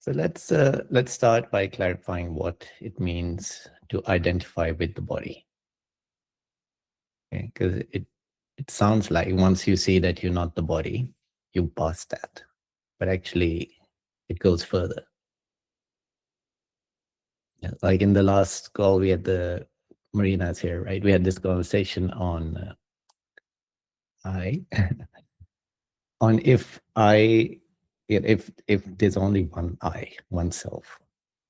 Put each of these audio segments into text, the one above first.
So let's start by clarifying what it means to identify with the body. Okay, because it sounds like once you see that you're not the body, you pass that. But actually, it goes further. Yeah, like in the last call, we had the Marinas here, right? We had this conversation on I, on if there's only one I, oneself,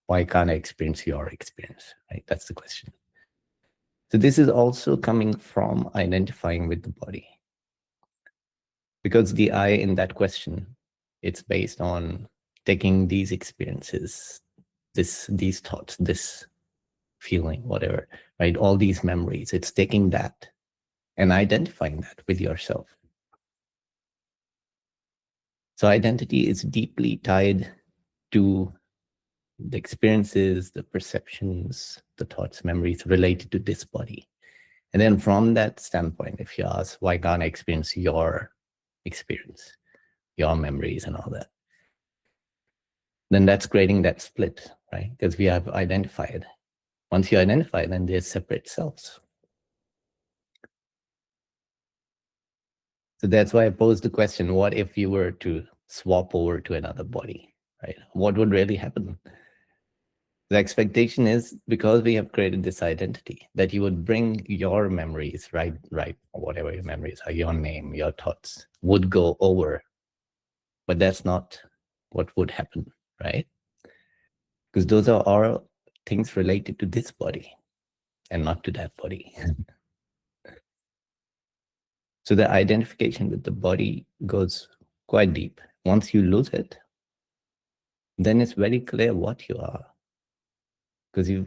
why can't I experience your experience, right? That's the question. So this is also coming from identifying with the body. Because the I in that question, it's based on taking these experiences, these thoughts, this feeling, whatever, right? All these memories, it's taking that and identifying that with yourself. So identity is deeply tied to the experiences, the perceptions, the thoughts, memories related to this body. And then from that standpoint, if you ask, why can't I experience your experience, your memories and all that? Then that's creating that split, right? Because we have identified. Once you identify, then there's separate selves. So that's why I posed the question, what if you were to swap over to another body, right? What would really happen? The expectation is, because we have created this identity, that you would bring your memories, right, whatever your memories are, your name, your thoughts, would go over. But that's not what would happen, right? Because those are all things related to this body and not to that body. So the identification with the body goes quite deep. Once you lose it, then it's very clear what you are. Because you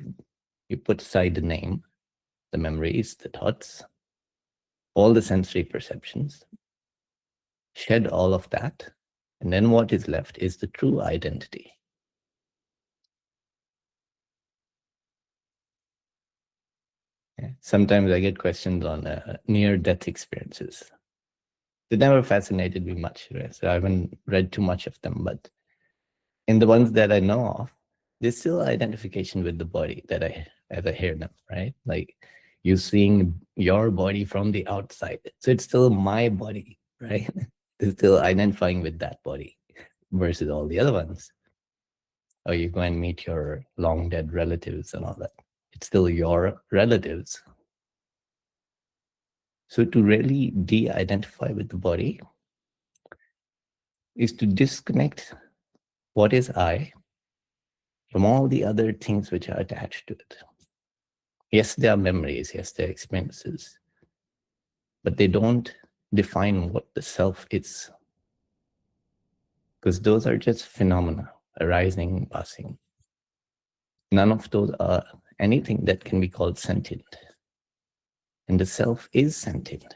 put aside the name, the memories, the thoughts, all the sensory perceptions, shed all of that, and then what is left is the true identity. Yeah. Sometimes I get questions on near-death experiences. They never fascinated me much, right? So I haven't read too much of them, but in the ones that I know of, there's still identification with the body that as I hear them, right? Like you seeing your body from the outside. So it's still my body, right? It's still identifying with that body versus all the other ones. Or you go and meet your long dead relatives and all that. It's still your relatives. So to really de-identify with the body is to disconnect what is I from all the other things which are attached to it. Yes, there are memories, yes, there are experiences, but they don't define what the self is. Because those are just phenomena arising, passing. None of those are anything that can be called sentient. And the self is sentient.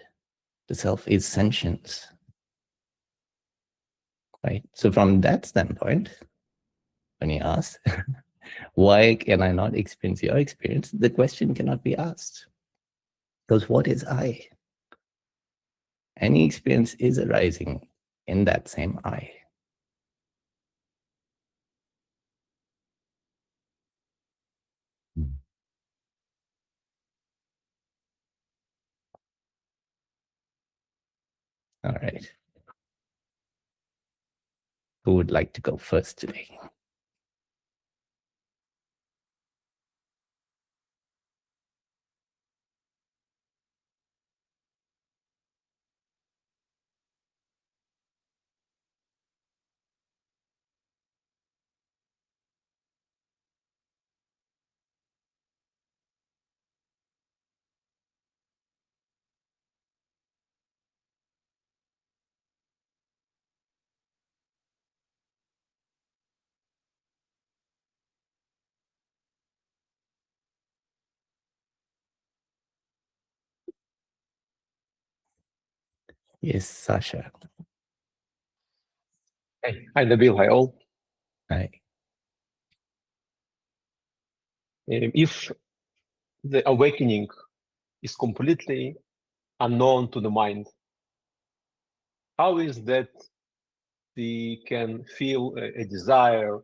The self is sentience. Right? So from that standpoint, when you ask, why can I not experience your experience? The question cannot be asked. Because what is I? Any experience is arising in that same I. All right. Who would like to go first today? Yes, Sasha. Hi, Nabil. Hi, all. Hi. If the awakening is completely unknown to the mind, how is that we can feel a desire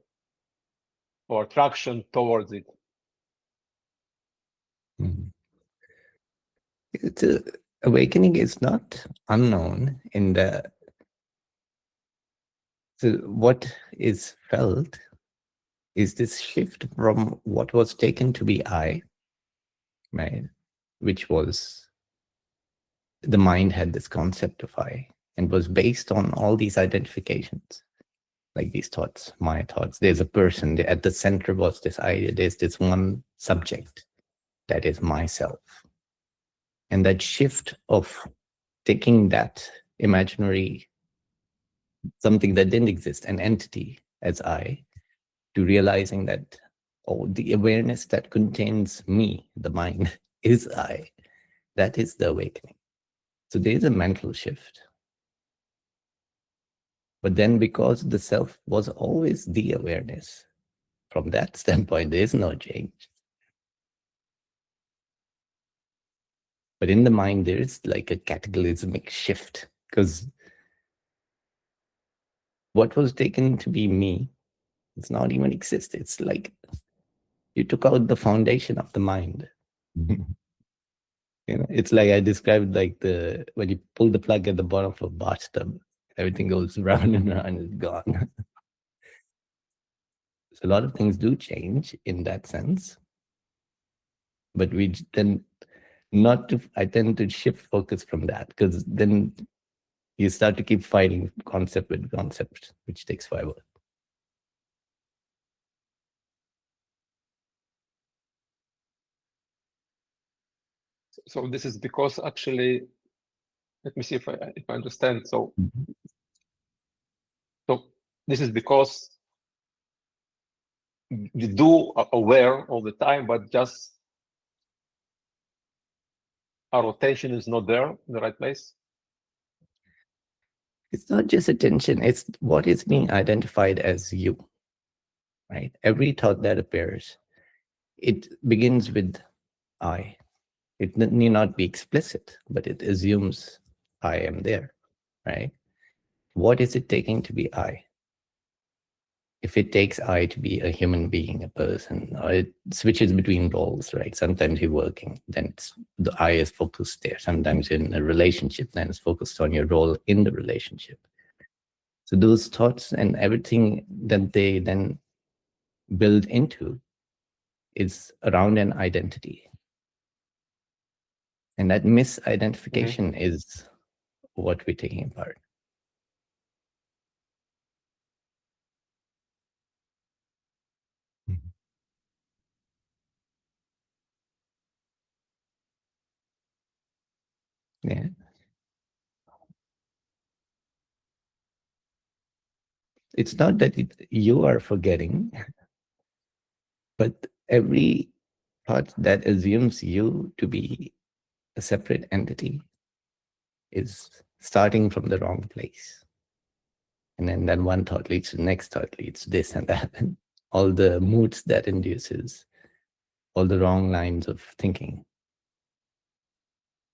or attraction towards it. Awakening is not unknown in the. So what is felt is this shift from what was taken to be I, right? Which was the mind had this concept of I and was based on all these identifications, like these thoughts, my thoughts. There's a person, at the center was this idea, there's this one subject that is myself. And that shift of taking that imaginary, something that didn't exist, an entity as I, to realizing that, oh, the awareness that contains me, the mind, is I. That is the awakening. So there's a mental shift. But then because the self was always the awareness, from that standpoint, there is no change. But in the mind, there is like a cataclysmic shift, because what was taken to be me, it's not even exist. It's like you took out the foundation of the mind. You know, it's like I described, like when you pull the plug at the bottom of a bathtub, everything goes round and round, it's gone. So a lot of things do change in that sense, but we then I tend to shift focus from that, because then you start to keep fighting concept with concept, which takes forever. So this is because actually, let me see if I understand. So, so this is because we do aware all the time, but just our attention is not there in the right place. It's not just attention, it's what is being identified as you, right? Every thought that appears, it begins with I. It need not be explicit, but it assumes I am there, right? What is it taking to be I? If it takes I to be a human being, a person, or it switches between roles, right? Sometimes you're working, then the I is focused there. Sometimes in a relationship, then it's focused on your role in the relationship. So those thoughts and everything that they then build into is around an identity. And that misidentification is what we're taking apart. Yeah. It's not that you are forgetting, but every thought that assumes you to be a separate entity is starting from the wrong place. And then one thought leads to the next thought, leads to this and that, and all the moods that induces, all the wrong lines of thinking.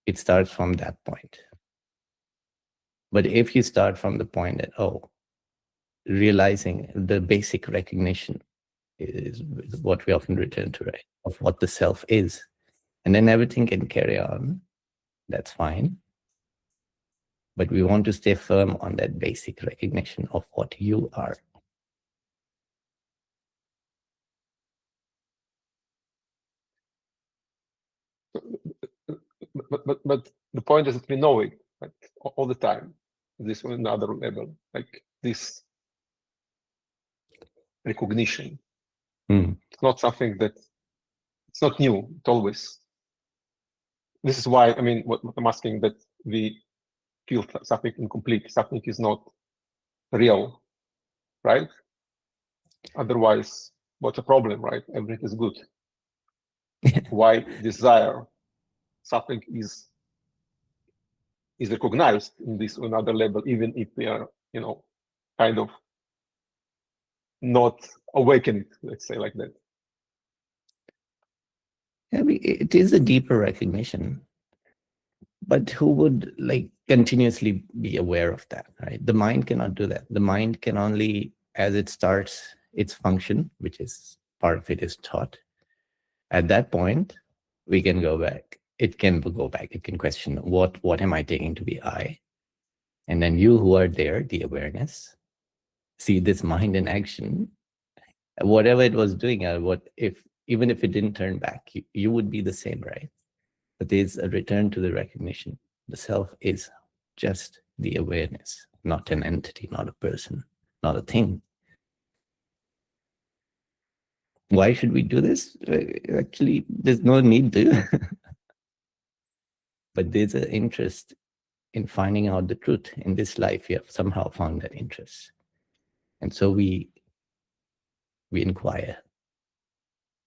It starts from that point. But if you start from the point that, oh, realizing the basic recognition is what we often return to, right? Of what the self is. And then everything can carry on. That's fine. But we want to stay firm on that basic recognition of what you are. But the point is that we know it, like, all the time. This on another level, like this recognition. It's not something that, it's not new. It always. This is why, I mean, what I'm asking, that we feel something incomplete, something is not real, right? Otherwise, what's the problem, right? Everything is good. Why desire something is recognized in this another level, even if we are, you know, kind of not awakened, let's say like that. I mean, it is a deeper recognition, but who would like continuously be aware of that, right? The mind cannot do that. The mind can only, as it starts its function, which is part of it is thought. At that point, we can go back. It can go back. It can question, what am I taking to be I? And then you who are there, the awareness, see this mind in action. Whatever it was doing, even if it didn't turn back, you would be the same, right? But there's a return to the recognition. The self is just the awareness, not an entity, not a person, not a thing. Why should we do this? Actually, there's no need to. But there's an interest in finding out the truth. In this life, we have somehow found that interest. And so we inquire.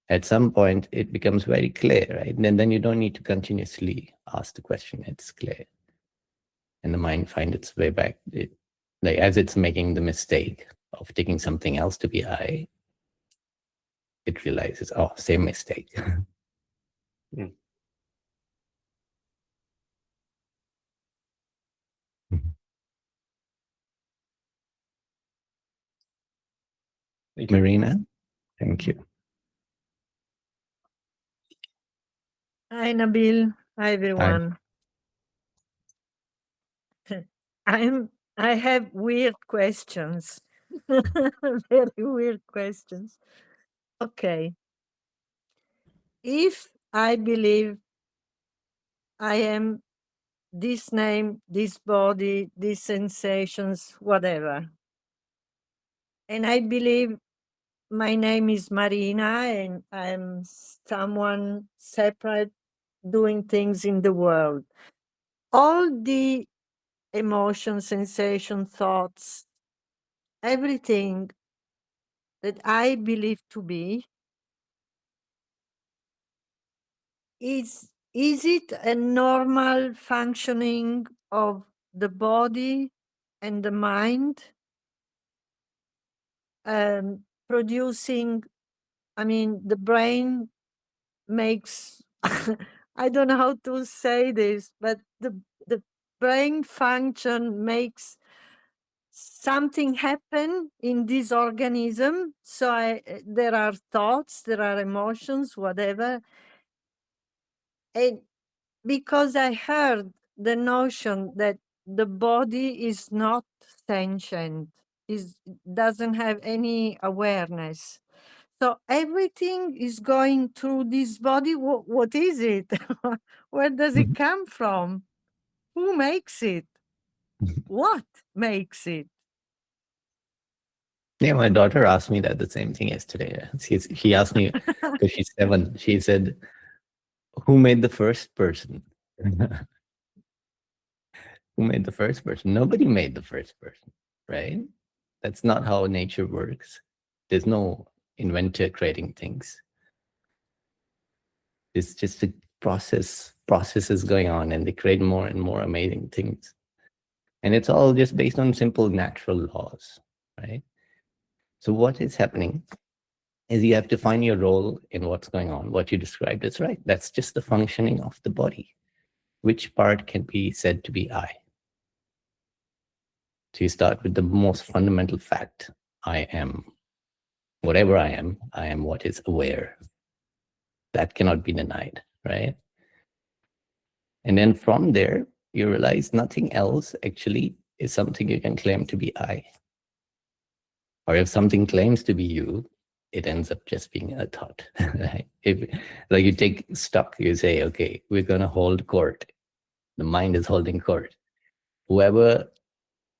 At some point, it becomes very clear, right? And then you don't need to continuously ask the question. It's clear. And the mind finds its way back. Like as it's making the mistake of taking something else to be I, it realizes, oh, same mistake. Mm. Thank you. Marina, thank you. Hi, Nabil. Hi, everyone. I have weird questions. Very weird questions. Okay. If I believe I am this name, this body, these sensations, whatever, and I believe my name is Marina and I'm someone separate doing things in the world, all the emotions, sensation, thoughts, everything that I believe to be, is it a normal functioning of the body and the mind, producing, I mean, the brain makes, I don't know how to say this, but the brain function makes something happen in this organism. So there are thoughts, there are emotions, whatever. And because I heard the notion that the body is not sentient, doesn't have any awareness. So everything is going through this body. What is it? Where does it come from? Who makes it? What makes it? Yeah, my daughter asked me that the same thing yesterday. She asked me, because she's 7, she said, who made the first person? Who made the first person? Nobody made the first person, right? That's not how nature works. There's no inventor creating things. It's just a processes going on, and they create more and more amazing things. And it's all just based on simple natural laws, right? So what is happening is you have to find your role in what's going on. What you described is right. That's just the functioning of the body. Which part can be said to be I? So you start with the most fundamental fact. I am whatever I am what is aware. That cannot be denied, right? And then from there, you realize nothing else actually is something you can claim to be I. Or if something claims to be you, it ends up just being a thought, right? If, like you take stock, you say, okay, we're going to hold court. The mind is holding court. Whoever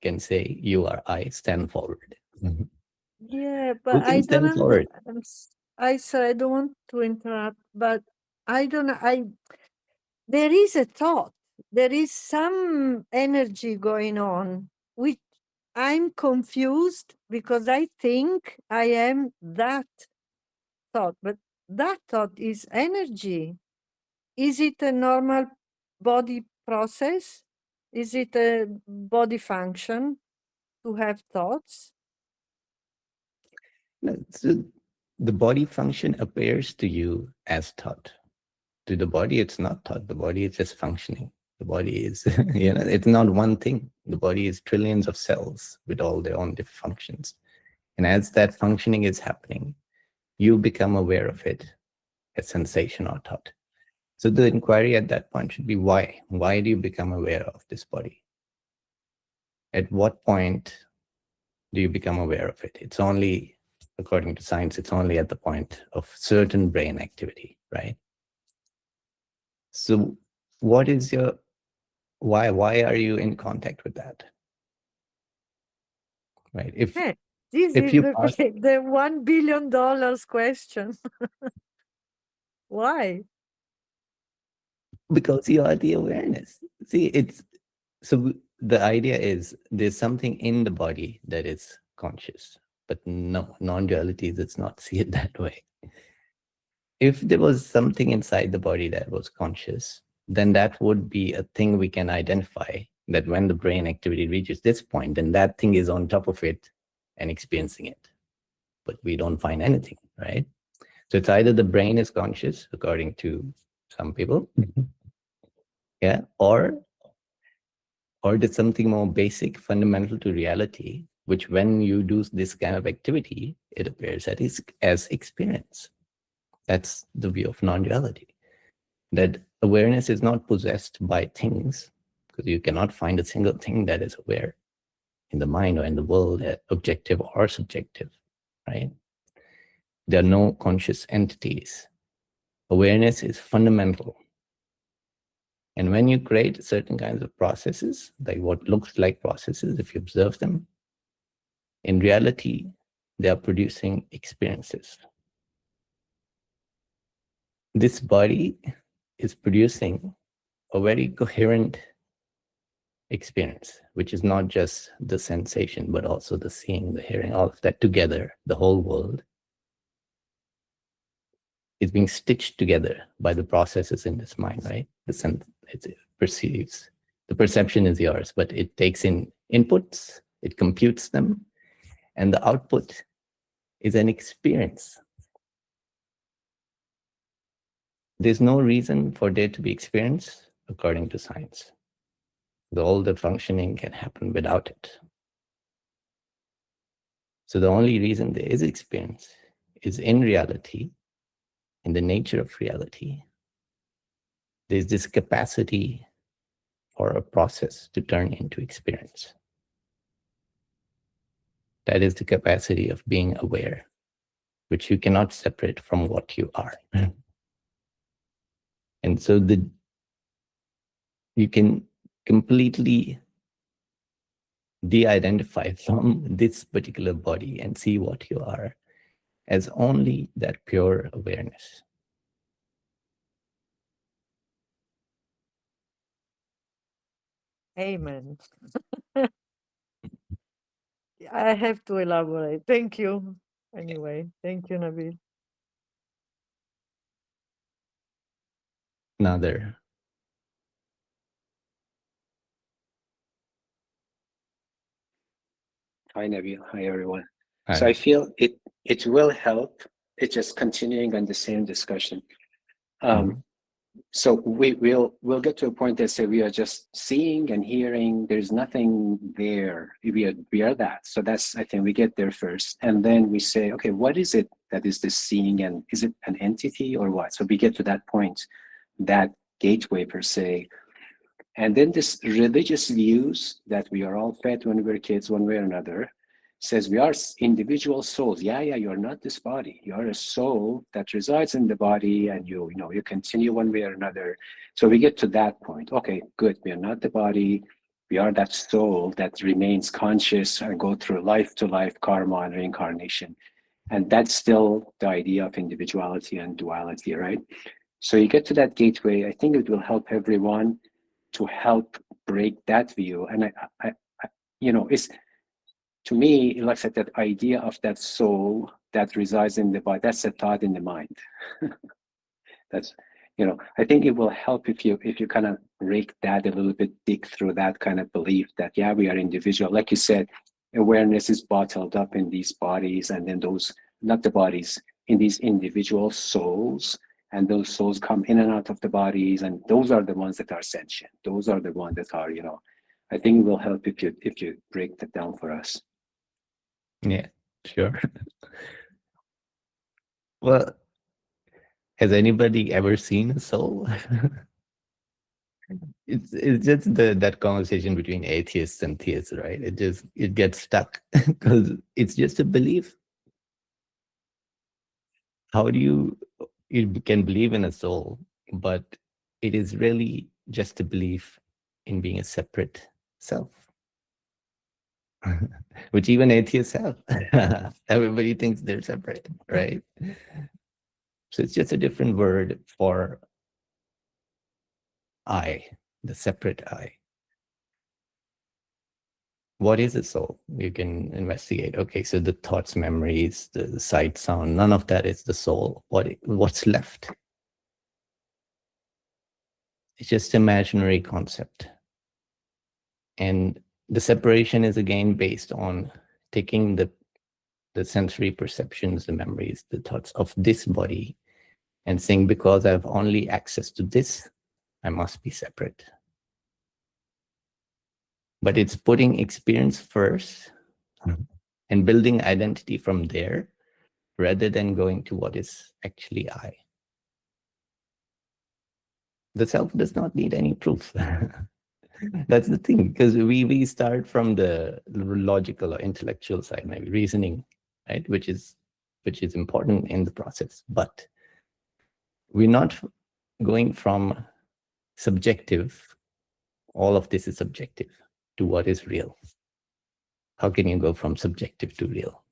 can say, you are I, stand forward. Yeah, but Who I can stand don't forward? sorry, I don't want to interrupt, but I don't know. There is a thought, there is some energy going on, which I'm confused because I think I am that thought, but that thought is energy. Is it a normal body process? Is it a body function to have thoughts? No, so the body function appears to you as thought. To the body, it's not thought. The body is just functioning. The body is, it's not one thing. The body is trillions of cells with all their own different functions. And as that functioning is happening, you become aware of it as sensation or thought. So the inquiry at that point should be why? Why do you become aware of this body? At what point do you become aware of it? It's only, according to science, it's only at the point of certain brain activity, right? So what is your, why are you in contact with that? Right? If Hey, this if is you pass, the $1 billion question. Why? because you are the awareness. See, it's, so the idea is there's something in the body that is conscious, but no, non-duality does not see it that way. If there was something inside the body that was conscious, then that would be a thing we can identify, that when the brain activity reaches this point, then that thing is on top of it and experiencing it. But we don't find anything, right? So it's either the brain is conscious, according to some people, yeah, or there's something more basic, fundamental to reality, which when you do this kind of activity, it appears as experience. That's the view of non-duality. That awareness is not possessed by things, because you cannot find a single thing that is aware in the mind or in the world, objective or subjective, right? There are no conscious entities. Awareness is fundamental. And when you create certain kinds of processes, like what looks like processes, if you observe them, in reality, they are producing experiences. This body is producing a very coherent experience, which is not just the sensation, but also the seeing, the hearing, all of that together, the whole world is being stitched together by the processes in this mind, right? The sense, it perceives. The perception is yours, but it takes in inputs, it computes them, and the output is an experience. There's no reason for there to be experience according to science. All the functioning can happen without it. So the only reason there is experience is in reality, in the nature of reality. There's this capacity for a process to turn into experience. That is the capacity of being aware, which you cannot separate from what you are. And so you can completely de-identify from this particular body and see what you are as only that pure awareness. Amen. I have to elaborate. Thank you. Anyway, thank you, Nabil. Another. Hi, Nabil. Hi, everyone. Hi. So I feel it will help. It's just continuing on the same discussion. So we'll get to a point that say we are just seeing and hearing. There's nothing there. We are that. So that's, I think we get there first, and then we say, okay, what is it that is this seeing, and is it an entity or what? So we get to that point, that gateway per se. And then this religious views that we are all fed when we were kids, one way or another, says we are individual souls. Yeah, you're not this body. You are a soul that resides in the body, and you continue one way or another. So we get to that point. Okay, good. We are not the body. We are that soul that remains conscious and go through life to life, karma and reincarnation. And that's still the idea of individuality and duality, right? So you get to that gateway. I think it will help everyone to help break that view. And I it's, to me, like I said, that idea of that soul that resides in the body, that's a thought in the mind. That's, I think it will help if you kind of break that a little bit, dig through that kind of belief that, yeah, we are individual. Like you said, awareness is bottled up in these bodies, and then those, not the bodies, in these individual souls, and those souls come in and out of the bodies, and those are the ones that are sentient. Those are the ones that are, I think it will help if you break that down for us. Yeah, sure. Well, has anybody ever seen a soul? It's just that conversation between atheists and theists, right? It gets stuck because it's just a belief. How do you can believe in a soul, but it is really just a belief in being a separate self, which even atheists have. Everybody thinks they're separate, right? So it's just a different word for I, the separate I. What is a soul? You can investigate. Okay, so the thoughts, memories, the sight, sound, none of that is the soul. What's left? It's just imaginary concept. And the separation is again based on taking the sensory perceptions, the memories, the thoughts of this body and saying, because I have only access to this, I must be separate. But it's putting experience first and building identity from there rather than going to what is actually I. The self does not need any proof. That's the thing, because we start from the logical or intellectual side, maybe reasoning, right? Which is important in the process, but we're not going from subjective, all of this is subjective, to what is real. How can you go from subjective to real?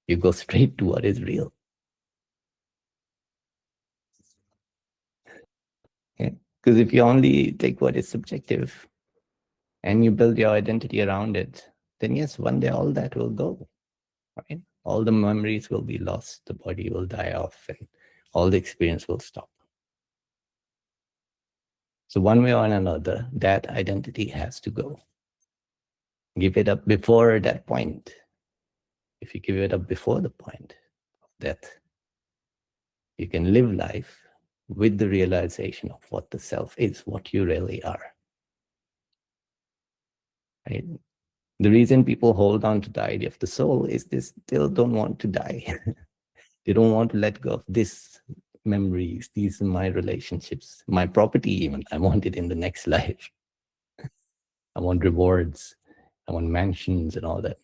You go straight to what is real. Okay? Because if you only take what is subjective and you build your identity around it, then yes, one day all that will go, right? All the memories will be lost, the body will die off, and all the experience will stop. So one way or another, that identity has to go. Give it up before that point. If you give it up before the point of death, you can live life with the realization of what the self is, what you really are. Right? The reason people hold on to the idea of the soul is they still don't want to die. They don't want to let go of this memories. These are my relationships, my property even. I want it in the next life. I want rewards. I want mansions and all that.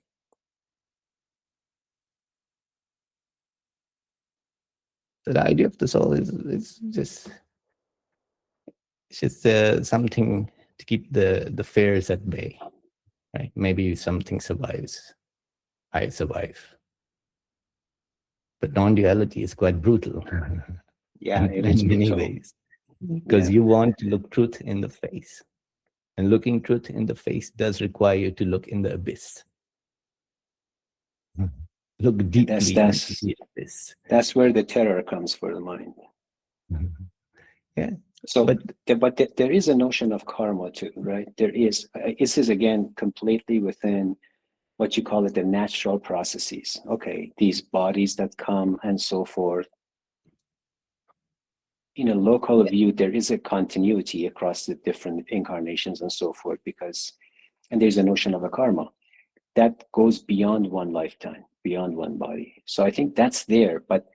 So the idea of the soul is just something to keep the fears at bay, right? Maybe something survives. I survive. But non-duality is quite brutal. Yeah, it is in many brutal. ways, because you want to look truth in the face, and looking truth in the face does require you to look in the abyss. Look deeply into the abyss. That's where the terror comes for the mind. Yeah. So, but there is a notion of karma too, right? There is. This is again completely within what you call it, the natural processes. Okay, these bodies that come and so forth. In a local view, there is a continuity across the different incarnations and so forth, and there's a notion of a karma that goes beyond one lifetime, beyond one body. So I think that's there, but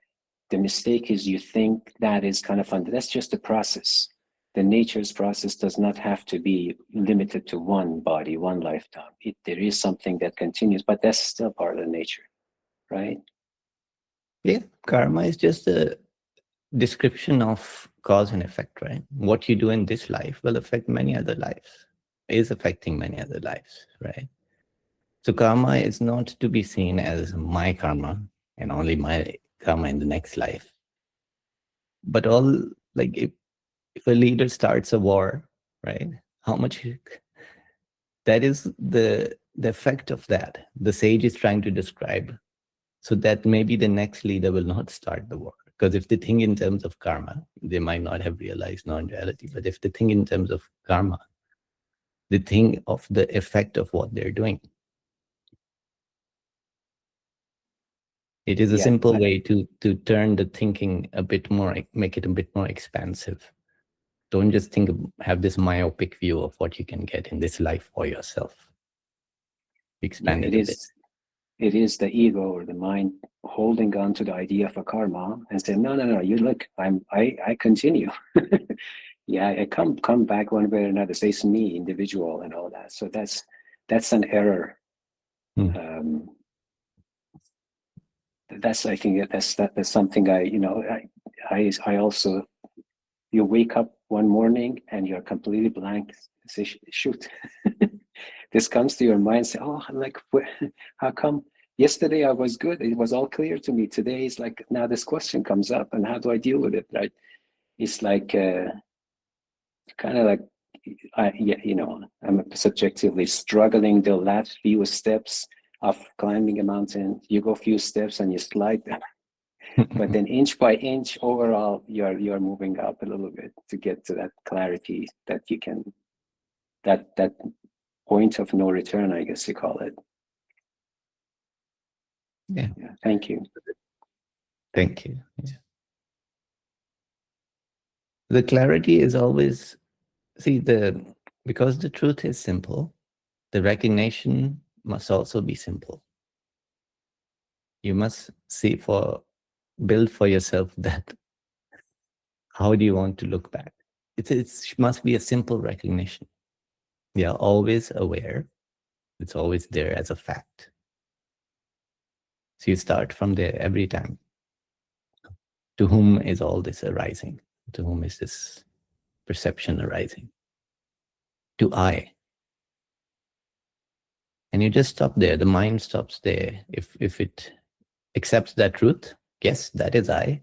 the mistake is you think that is kind of fun. That's just a process. The nature's process does not have to be limited to one body, one lifetime. There is something that continues, but that's still part of the nature, right? Yeah, karma is just a description of cause and effect, right? What you do in this life will affect many other lives, is affecting many other lives, right? So karma is not to be seen as my karma and only my karma in the next life. But all, like if a leader starts a war, right? How much, that is the effect of that. The sage is trying to describe, so that maybe the next leader will not start the war. Because if they think in terms of karma, they might not have realized non-duality. But if they think in terms of karma, they think of the effect of what they're doing. It is a simple way to turn the thinking a bit more, make it a bit more expansive. Don't just have this myopic view of what you can get in this life for yourself. Expand it a bit. it is the ego or the mind holding on to the idea of a karma and saying, no, you look, I continue. Yeah, I come back one way or another. Say it's me, individual, and all that. So that's an error. That's I think that's something I also, you wake up one morning and you're completely blank. Say, shoot, this comes to your mind. Say, oh, like, how come yesterday I was good? It was all clear to me. Today is like, now this question comes up, and how do I deal with it? Right? It's like kind of like, I'm subjectively struggling the last few steps of climbing a mountain. You go a few steps and you slide down. But then inch by inch, overall, you're moving up a little bit to get to that clarity that you can, that point of no return, I guess you call it. Yeah. Thank you. Thank you. Yeah. The clarity is always, because the truth is simple, the recognition must also be simple. You must build for yourself that, how do you want to look back? It must be a simple recognition. We are always aware. It's always there as a fact. So you start from there every time. To whom is all this arising? To whom is this perception arising? To I. And you just stop there. The mind stops there. If it accepts that truth, yes, that is I.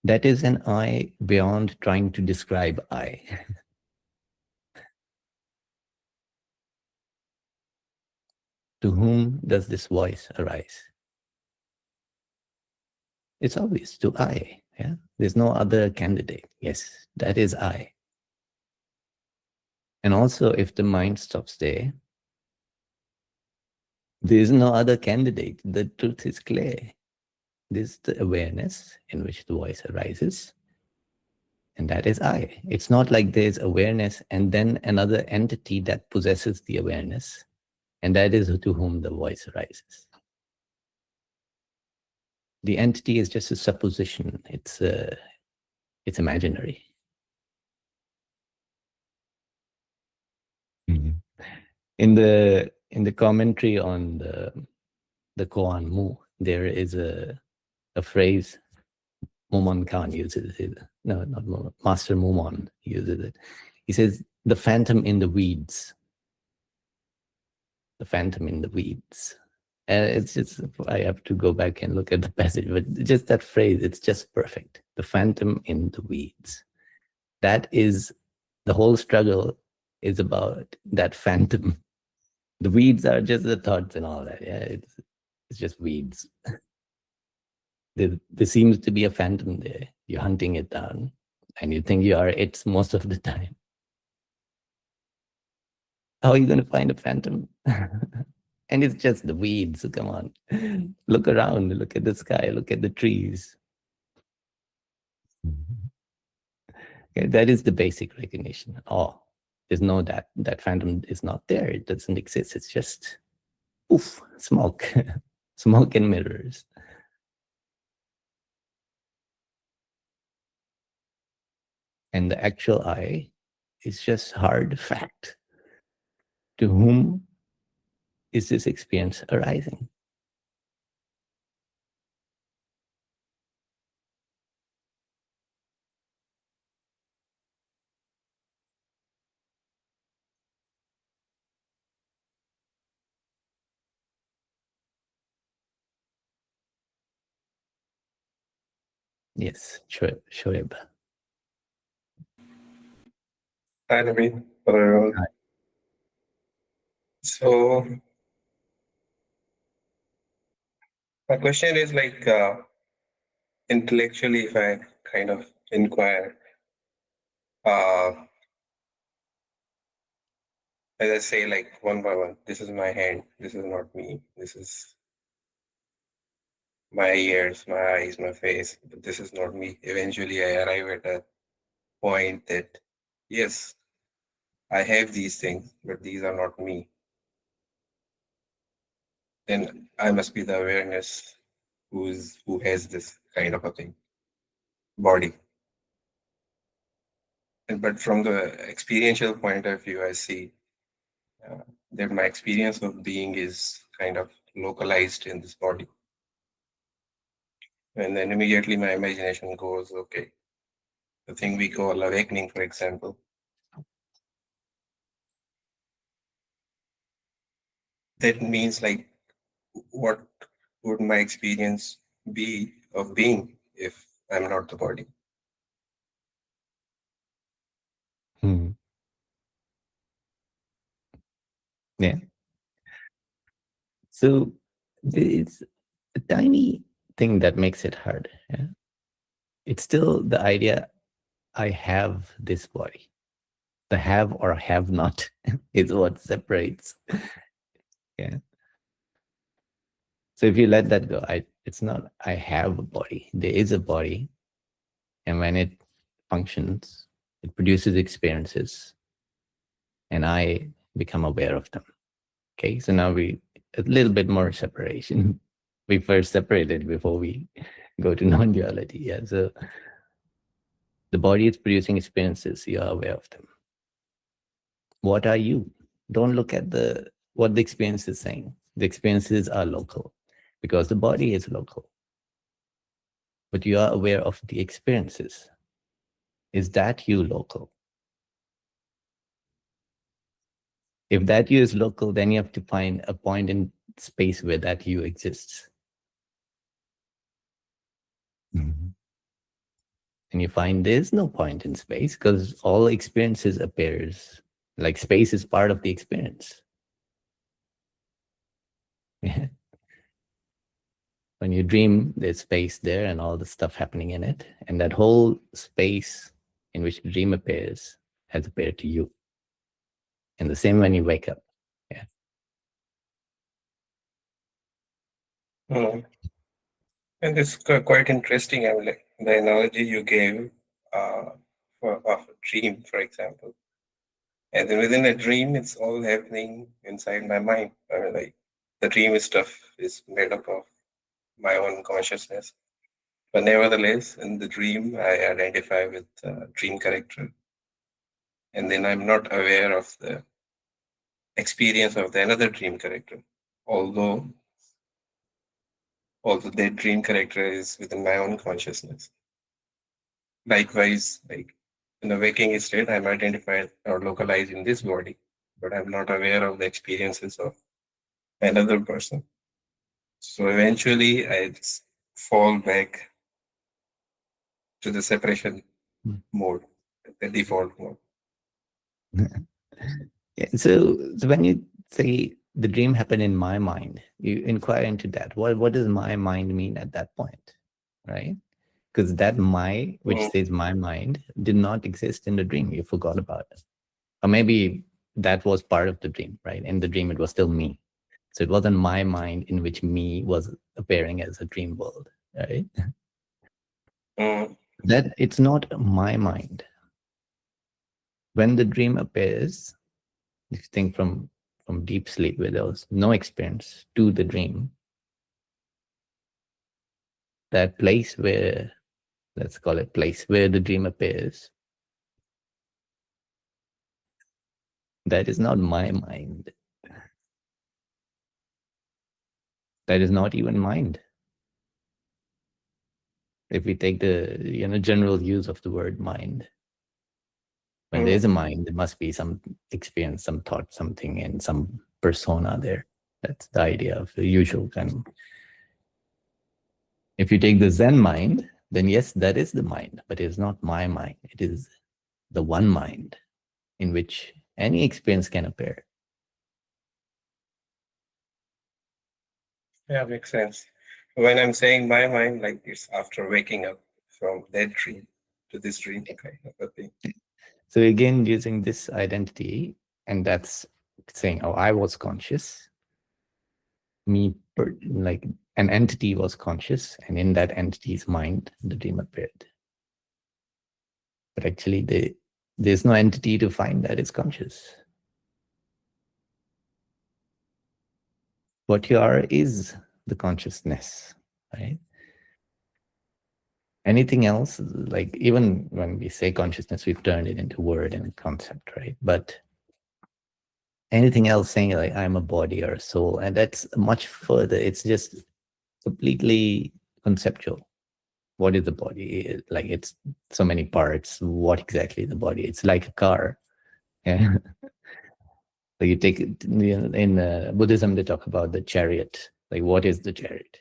That is an I beyond trying to describe I. To whom does this voice arise? It's obvious, to I. Yeah? There's no other candidate. Yes, that is I. And also, if the mind stops there, there is no other candidate. The truth is clear. This is the awareness in which the voice arises. And that is I. It's not like there's awareness and then another entity that possesses the awareness. And that is to whom the voice arises. The entity is just a supposition. It's imaginary. Mm-hmm. In the commentary on the Koan Mu, there is a phrase Mumon Khan uses it. No, not Mumon. Master Mumon uses it. He says, the phantom in the weeds. The phantom in the weeds. It's just, I have to go back and look at the passage, but just that phrase, it's just perfect. The phantom in the weeds. That is, the whole struggle is about that phantom. The weeds are just the thoughts and all that. Yeah, it's just weeds. There seems to be a phantom there. You're hunting it down, and you think you are it most of the time. How are you going to find a phantom? And it's just the weeds. Come on. Look around. Look at the sky. Look at the trees. Okay, that is the basic recognition. Oh, there's no that phantom is not there. It doesn't exist. It's just poof, smoke. Smoke and mirrors. And the actual I is just hard fact. To whom is this experience arising? Yes, Shoaib. Hi, Naveen. Hello, everyone. Hi. So, my question is like intellectually, if I kind of inquire, as I say, like one by one, this is my hand, this is not me, this is my ears, my eyes, my face, but this is not me. Eventually, I arrive at a point that, yes, I have these things, but these are not me. then I must be the awareness who has this kind of a thing, body. But from the experiential point of view, I see that my experience of being is kind of localized in this body. And then immediately my imagination goes, okay, the thing we call awakening, for example. That means like, what would my experience be of being if I'm not the body? Yeah. So it's a tiny thing that makes it hard. Yeah? It's still the idea, I have this body. The have or have not is what separates. Yeah. So if you let that go, it's not I have a body. There is a body. And when it functions, it produces experiences. And I become aware of them. Okay. So now a little bit more separation. We first separated before we go to non-duality. Yeah. So the body is producing experiences. You are aware of them. What are you? Don't look at what the experience is saying. The experiences are local because the body is local. But you are aware of the experiences. Is that you local? If that you is local, then you have to find a point in space where that you exists. Mm-hmm. And you find there's no point in space because all experiences appears like space is part of the experience. Yeah. When you dream, there's space there and all the stuff happening in it. And that whole space in which the dream appears has appeared to you. And the same when you wake up. Yeah. And it's quite interesting. I mean, like the analogy you gave of a dream, for example. And then within a dream, it's all happening inside my mind. I mean, like the dream stuff is made up of my own consciousness. But nevertheless, in the dream, I identify with the dream character. And then I'm not aware of the experience of the another dream character. Although that dream character is within my own consciousness. Likewise, like in the waking state, I'm identified or localized in this body, but I'm not aware of the experiences of another person. So eventually I fall back to the separation mode, the default mode. Yeah. So when you say the dream happened in my mind, you inquire into that. What does my mind mean at that point, right? Because that my, which says my mind, did not exist in the dream. You forgot about it. Or maybe that was part of the dream, right? In the dream, it was still me. So it wasn't my mind in which me was appearing as a dream world, right? That it's not my mind. When the dream appears, if you think from deep sleep where there was no experience to the dream, that place where, let's call it place where the dream appears, that is not my mind. That is not even mind. If we take the general use of the word mind, when there's a mind, there must be some experience, some thought, something, and some persona there. That's the idea of the usual kind of. If you take the Zen mind, then yes, that is the mind, but it is not my mind. It is the one mind in which any experience can appear. Yeah, makes sense. When I'm saying my mind, like it's after waking up from that dream to this dream kind of a thing. So again, using this identity, and that's saying, oh, I was conscious. Like an entity was conscious, and in that entity's mind, the dream appeared. But actually, there's no entity to find that is conscious. What you are is the consciousness, right? Anything else, like even when we say consciousness, we've turned it into word and concept, right? But anything else saying like I'm a body or a soul, and that's much further. It's just completely conceptual. What is the body? Like it's so many parts. What exactly is the body? It's like a car. Yeah. So you take in Buddhism, they talk about the chariot. Like what is the chariot?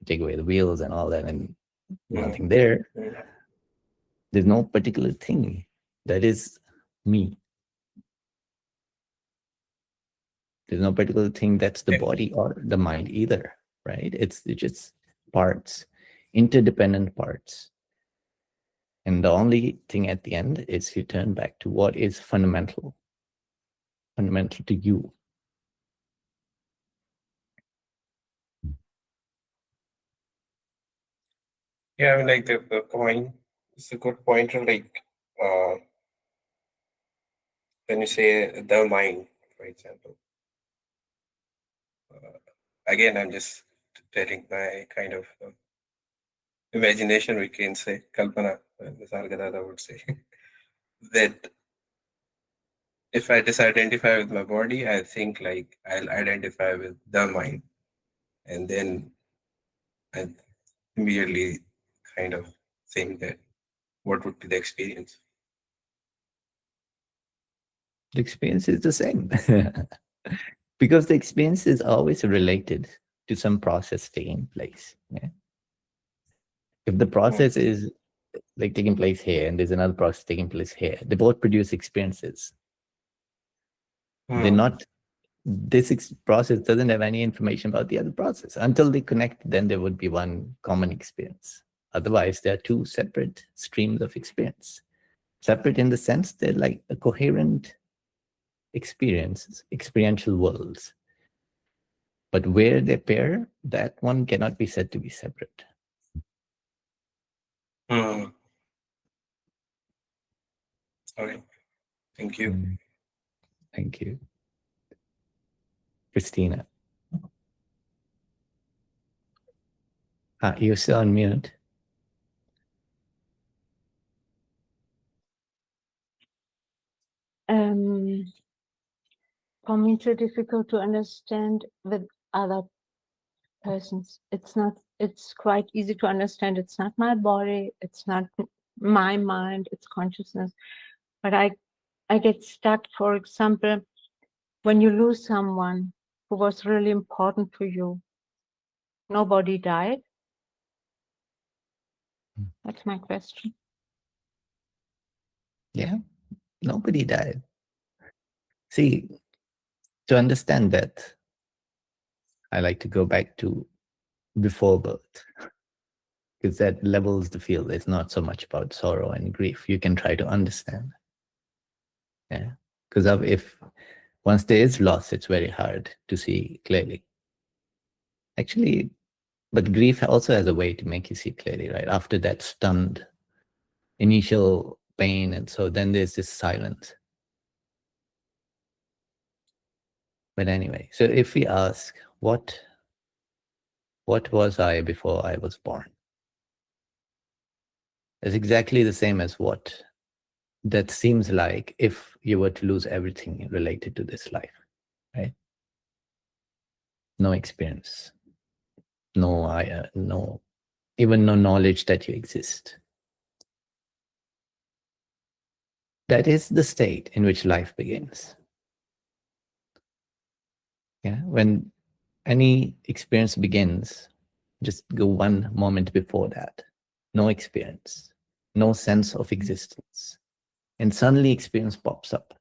You take away the wheels and all that, and nothing there. There's no particular thing that is me. There's no particular thing that's the body or the mind either, right? It's just parts, interdependent parts. And the only thing at the end is you turn back to what is fundamental to you. Yeah, I mean, like the point, it's a good pointer, like when you say the mind, for example. Again, I'm just telling my kind of imagination, we can say, Kalpana, Nisargadatta would say, that if I disidentify with my body, I think like I'll identify with the mind. And then I immediately kind of think that what would be the experience? The experience is the same. Because the experience is always related to some process taking place. Yeah? If the process is like taking place here and there's another process taking place here, they both produce experiences. They're not, this process doesn't have any information about the other process. Until they connect, then there would be one common experience. Otherwise, there are two separate streams of experience. Separate in the sense they're like a coherent experiences, experiential worlds. But where they pair, that one cannot be said to be separate. All right. Thank you. Thank you. Christina. You're still on mute. For me, too difficult to understand with other persons. It's quite easy to understand. It's not my body, it's not my mind, it's consciousness. But I get stuck, for example, when you lose someone who was really important to you. Nobody died. That's my question. Yeah, nobody died. See, to understand that, I like to go back to before birth, because that levels the field. It's not so much about sorrow and grief. You can try to understand. Yeah, because if once there is loss, it's very hard to see clearly. Actually, but grief also has a way to make you see clearly, right? After that stunned initial pain, and so then there's this silence. But anyway, so if we ask, what was I before I was born? It's exactly the same as what that seems like if you were to lose everything related to this life, right? No experience, no, even no knowledge that you exist. That is the state in which life begins. Yeah, when any experience begins, just go one moment before that. No experience, no sense of existence. And suddenly experience pops up.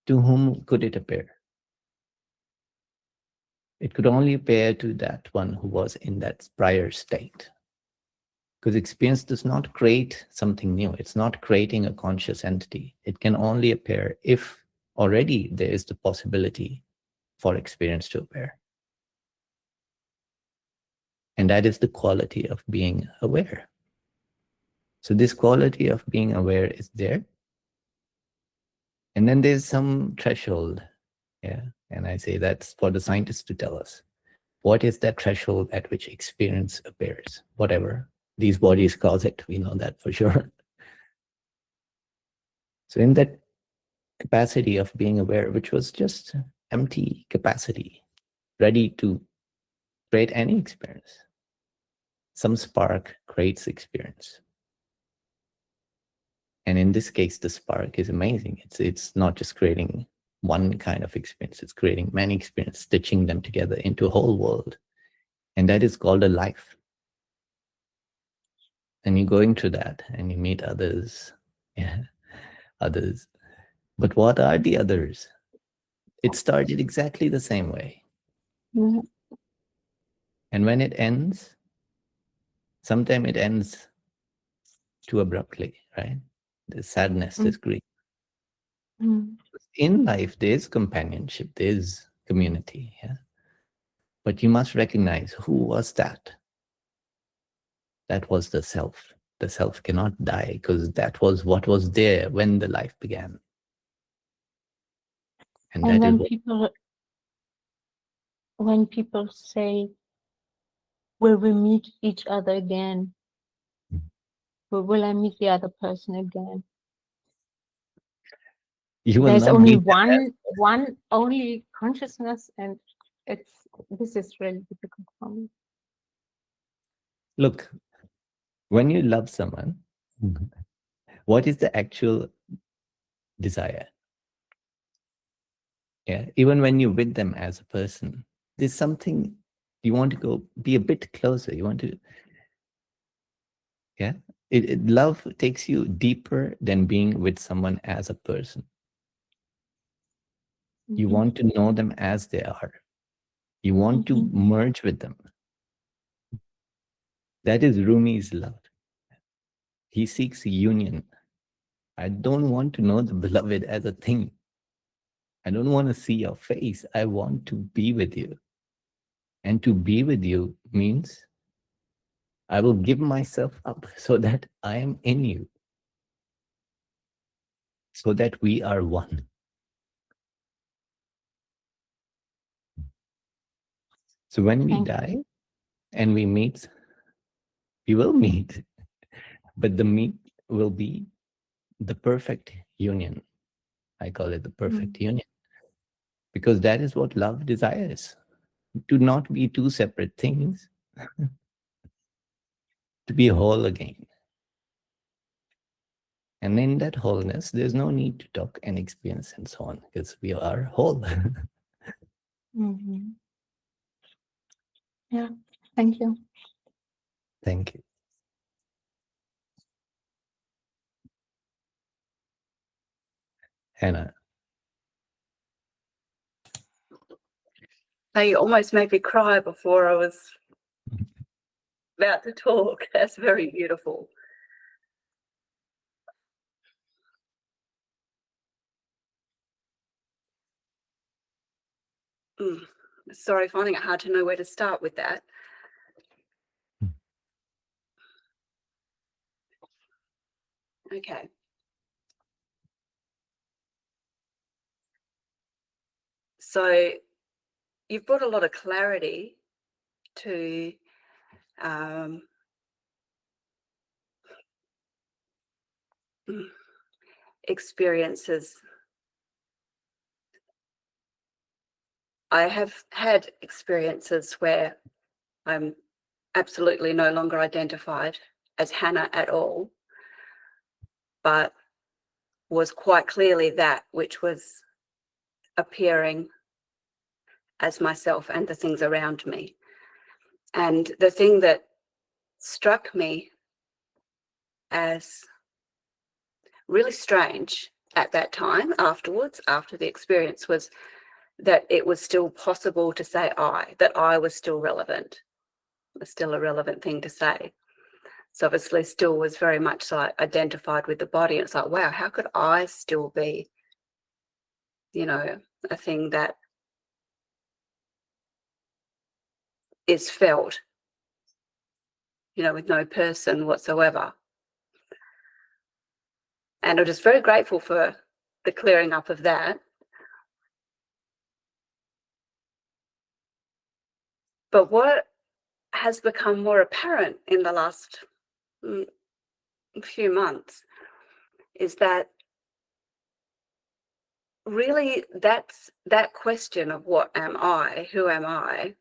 To whom could it appear? It could only appear to that one who was in that prior state. Because experience does not create something new. It's not creating a conscious entity. It can only appear if already there is the possibility for experience to appear. And that is the quality of being aware. So this quality of being aware is there. And then there's some threshold. Yeah. And I say that's for the scientists to tell us. What is that threshold at which experience appears? Whatever these bodies cause it, we know that for sure. So in that capacity of being aware, which was just empty capacity, ready to create any experience, some spark creates experience. And in this case, the spark is amazing. It's not just creating one kind of experience, it's creating many experiences, stitching them together into a whole world. And that is called a life. And you're going through that and you meet others. Yeah, others. But what are the others? It started exactly the same way. Yeah. And when it ends, sometimes it ends too abruptly, right? There's sadness, there's grief. In life, there's companionship, there's community. Yeah? But you must recognize, who was that? That was the self. The self cannot die because that was what was there when the life began. And that then is when people say, will we meet each other again? Will I meet the other person again? you will There's not only meet them. one only consciousness, and this is really difficult for me. Look, when you love someone, what is the actual desire? Yeah, even when you're with them as a person, there's something you want to go be a bit closer. You want to, yeah. Love takes you deeper than being with someone as a person. You want to know them as they are. You want to merge with them. That is Rumi's love. He seeks union. I don't want to know the beloved as a thing. I don't want to see your face. I want to be with you. And to be with you means I will give myself up so that I am in you. So that we are one. So when we die and we meet, we will meet, but the meet will be the perfect union. I call it the perfect union. Because that is what love desires. To not be two separate things, to be whole again. And in that wholeness, there's no need to talk and experience and so on, because we are whole. Yeah, thank you. Thank you. Hannah. Now you almost made me cry before I was about to talk. That's very beautiful. Sorry, finding it hard to know where to start with that. Okay. So you've brought a lot of clarity to experiences. I have had experiences where I'm absolutely no longer identified as Hannah at all, but was quite clearly that which was appearing as myself and the things around me. And the thing that struck me as really strange at that time afterwards, after the experience, was that it was still possible to say that I was still relevant. It was still a relevant thing to say. So obviously still was very much like identified with the body. And it's like, wow, how could I still be, you know, a thing that is felt, you know, with no person whatsoever. And I'm just very grateful for the clearing up of that. But what has become more apparent in the last few months is that really that question of what am I, who am I,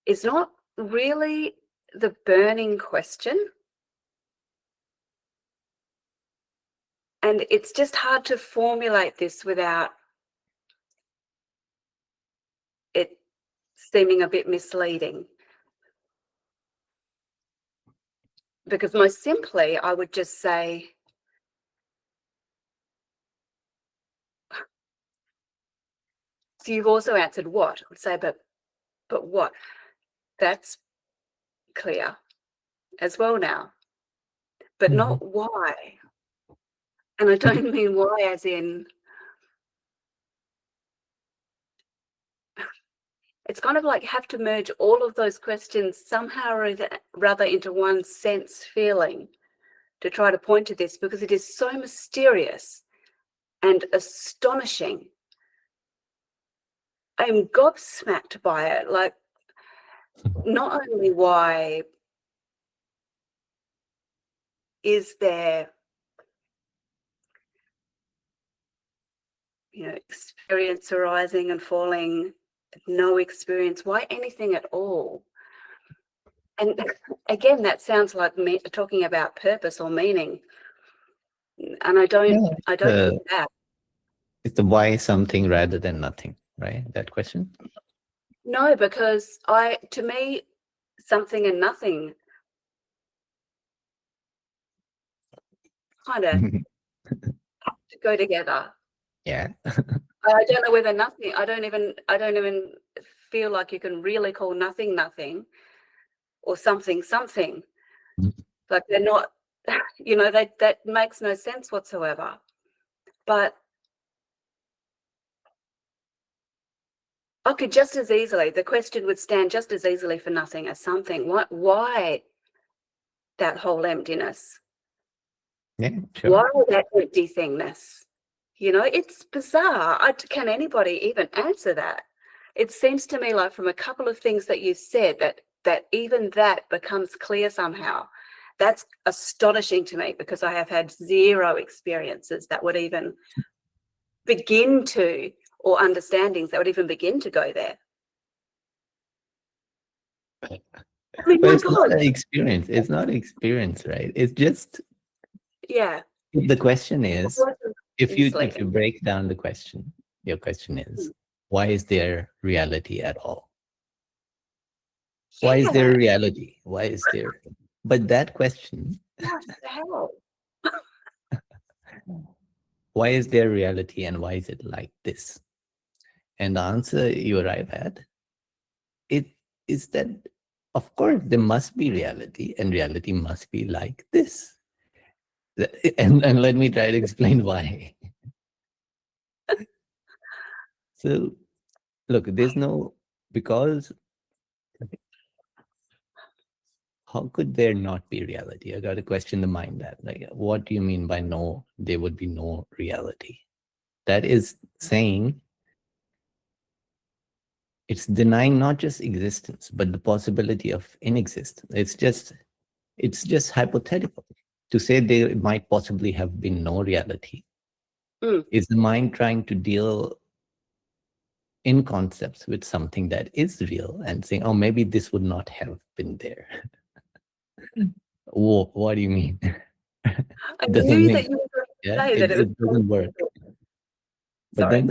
is not really the burning question. And it's just hard to formulate this without it seeming a bit misleading. Because most simply, I would just say, so you've also answered what? I would say, but what? That's clear as well now, but not why. And I don't mean why as in, it's kind of like have to merge all of those questions somehow or rather into one sense feeling to try to point to this, because it is so mysterious and astonishing. I'm gobsmacked by it. Like, not only why is there, experience arising and falling, no experience, why anything at all? And again, that sounds like me talking about purpose or meaning, and I don't think that. It's the why something rather than nothing, right? That question? No, because to me, something and nothing kind of have to go together. Yeah. I don't know whether nothing, I don't even feel like you can really call nothing nothing or something something. Like they're not, that makes no sense whatsoever. But I could just as easily, the question would stand just as easily for nothing as something. Why that whole emptiness? Yeah, sure. Why that empty thingness? It's bizarre. Can anybody even answer that? It seems to me like from a couple of things that you said that even that becomes clear somehow. That's astonishing to me, because I have had zero experiences that would even begin to, or understandings that would even begin to go there. I mean, But my it's not God. an experience. It's not an experience, right? It's just, Yeah. the question is, if you break down the question, your question is, why is there reality at all? Why is there reality? Why is there? But that question, What the hell? why is there reality and why is it like this? And the answer you arrive at, it is that, of course, there must be reality, and reality must be like this. And let me try to explain why. So, look, there's no, because how could there not be reality? I got to question the mind that, like, what do you mean by no, there would be no reality? That is saying, it's denying not just existence, but the possibility of inexistence. It's just hypothetical. To say there might possibly have been no reality is the mind trying to deal in concepts with something that is real and saying, oh, maybe this would not have been there. Whoa, what do you mean? I knew that you were going to say that it doesn't work. But sorry.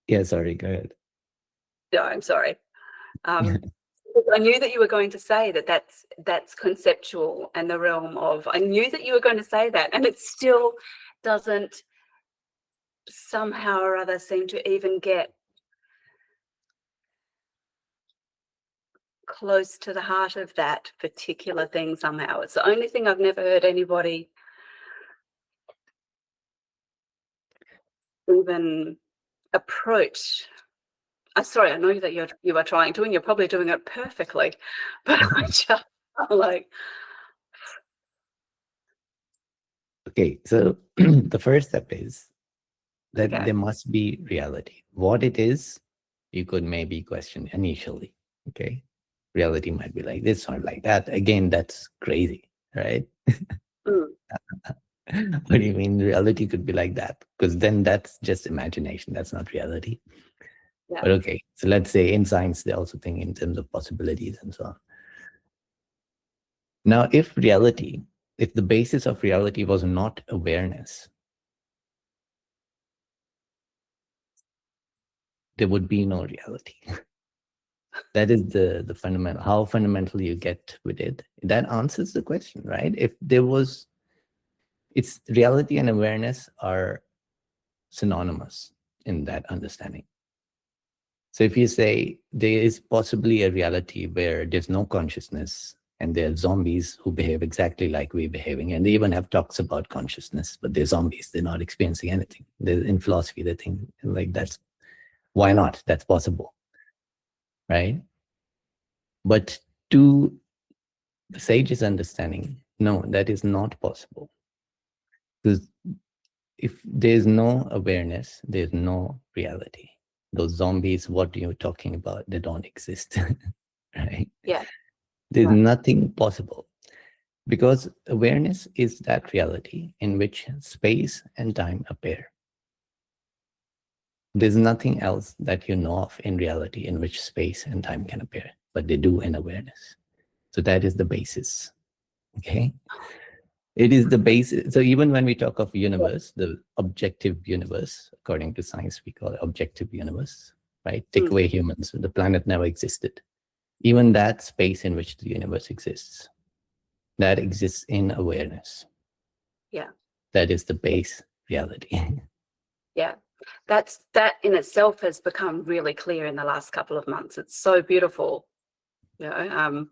Then sorry, go ahead. No, I'm sorry. I knew that you were going to say that's conceptual and the realm of, I knew that you were going to say that, and it still doesn't somehow or other seem to even get close to the heart of that particular thing somehow. It's the only thing I've never heard anybody even approach. I'm sorry, I know that you are trying to, and you're probably doing it perfectly, but I just like. Okay, so the first step is that there must be reality. What it is, you could maybe question initially. Okay, reality might be like this or like that. Again, that's crazy, right? What do you mean reality could be like that? Because then that's just imagination. That's not reality. Yeah. But okay, so let's say in science, they also think in terms of possibilities and so on. Now, if the basis of reality was not awareness, there would be no reality. That is the fundamental, how fundamental you get with it. That answers the question, right? If there was, it's reality and awareness are synonymous in that understanding. So if you say there is possibly a reality where there's no consciousness and there are zombies who behave exactly like we're behaving, and they even have talks about consciousness, but they're zombies, they're not experiencing anything. In philosophy, they think like that's, why not? That's possible, right? But to the sage's understanding, no, that is not possible. Because if there's no awareness, there's no reality. Those zombies, what are you talking about? They don't exist, right? Yeah. There's Right. nothing possible. Because awareness is that reality in which space and time appear. There's nothing else that you know of in reality in which space and time can appear, but they do in awareness. So that is the basis, okay? It is the basis. So even when we talk of universe, the objective universe, according to science, we call it objective universe, right? Take away humans, the planet never existed. Even that space in which the universe exists, that exists in awareness. Yeah. That is the base reality. Yeah. That in itself has become really clear in the last couple of months. It's so beautiful. You know,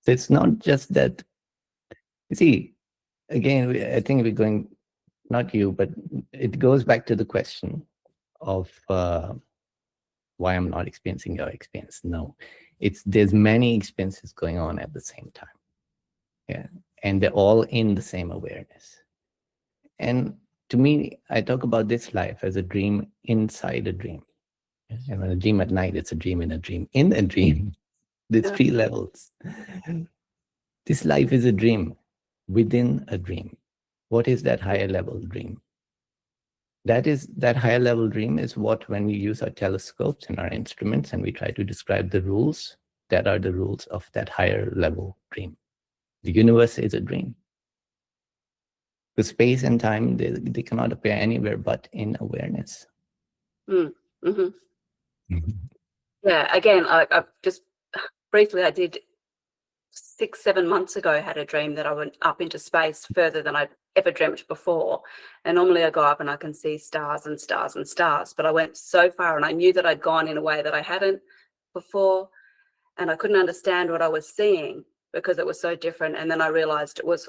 So it's not just that, you see, again, I think we're going, not you, but it goes back to the question of why I'm not experiencing your experience. No, there's many experiences going on at the same time. Yeah. And they're all in the same awareness. And to me, I talk about this life as a dream inside a dream. And when a dream at night, it's a dream in a dream. In a dream, there's 3 levels. This life is a dream within a dream. What is that higher level dream? That higher level dream is what, when we use our telescopes and our instruments and we try to describe the rules, that are the rules of that higher level dream. The universe is a dream. The space and time, they cannot appear anywhere but in awareness. yeah. Again, I just briefly, I did 6-7 months ago, I had a dream that I went up into space further than I'd ever dreamt before. And normally I go up and I can see stars and stars and stars, but I went so far and I knew that I'd gone in a way that I hadn't before, and I couldn't understand what I was seeing because it was so different. And then I realized it was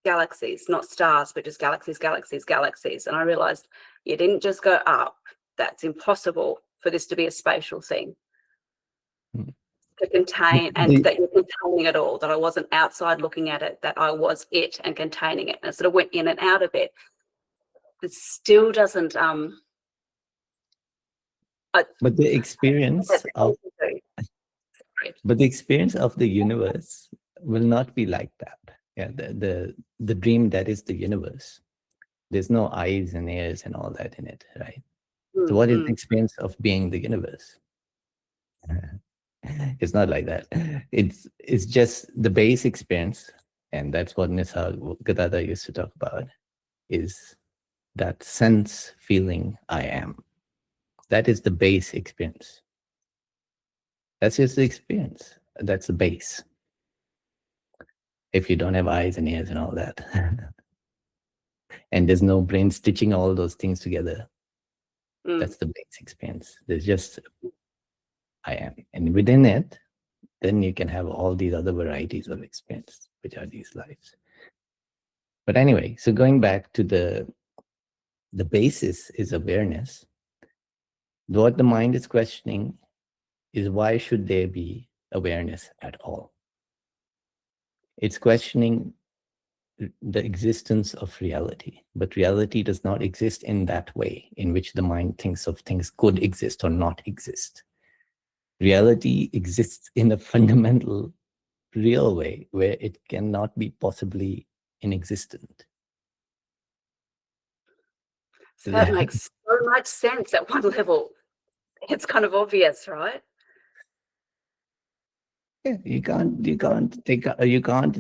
galaxies, not stars, but just galaxies, galaxies, galaxies. And I realized you didn't just go up. That's impossible for this to be a spatial thing. To contain, and that you're containing it all, that I wasn't outside looking at it, that I was it and containing it, and I sort of went in and out of it. It still doesn't but the experience of the universe will not be like that. Yeah, the dream that is the universe, there's no eyes and ears and all that in it, right? So what is the experience of being the universe? It's not like that. It's just the base experience, and that's what Nisargadatta used to talk about, is that sense feeling I am. That is the base experience. That's just the experience. That's the base. If you don't have eyes and ears and all that, and there's no brain stitching all those things together, that's the base experience. There's just I am. And within it, then you can have all these other varieties of experience, which are these lives. But anyway, so going back to the basis is awareness. What the mind is questioning is, why should there be awareness at all? It's questioning the existence of reality, but reality does not exist in that way in which the mind thinks of things could exist or not exist. Reality exists in a fundamental, real way where it cannot be possibly inexistent. So that makes so much sense at one level. It's kind of obvious, right? Yeah, you can't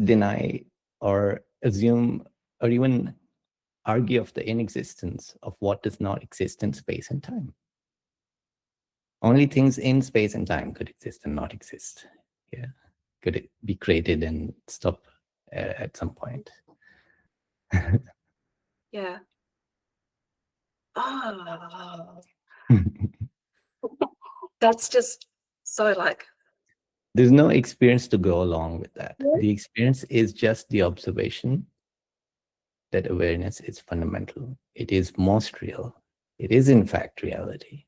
deny or assume or even argue of the inexistence of what does not exist in space and time. Only things in space and time could exist and not exist. Yeah, could it be created and stop at some point? Yeah. Oh, that's just so like. There's no experience to go along with that. The experience is just the observation that awareness is fundamental. It is most real. It is in fact reality.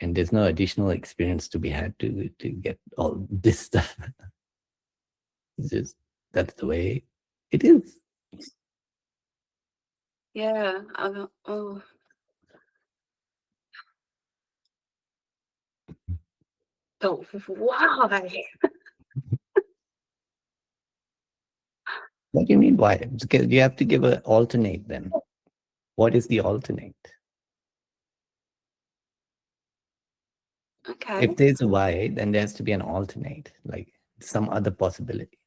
And there's no additional experience to be had to get all this stuff. It's just, that's the way it is. Yeah. Oh. So why? What do you mean why? You have to give an alternate then. What is the alternate? Okay. If there's a why, then there has to be an alternate, like some other possibility.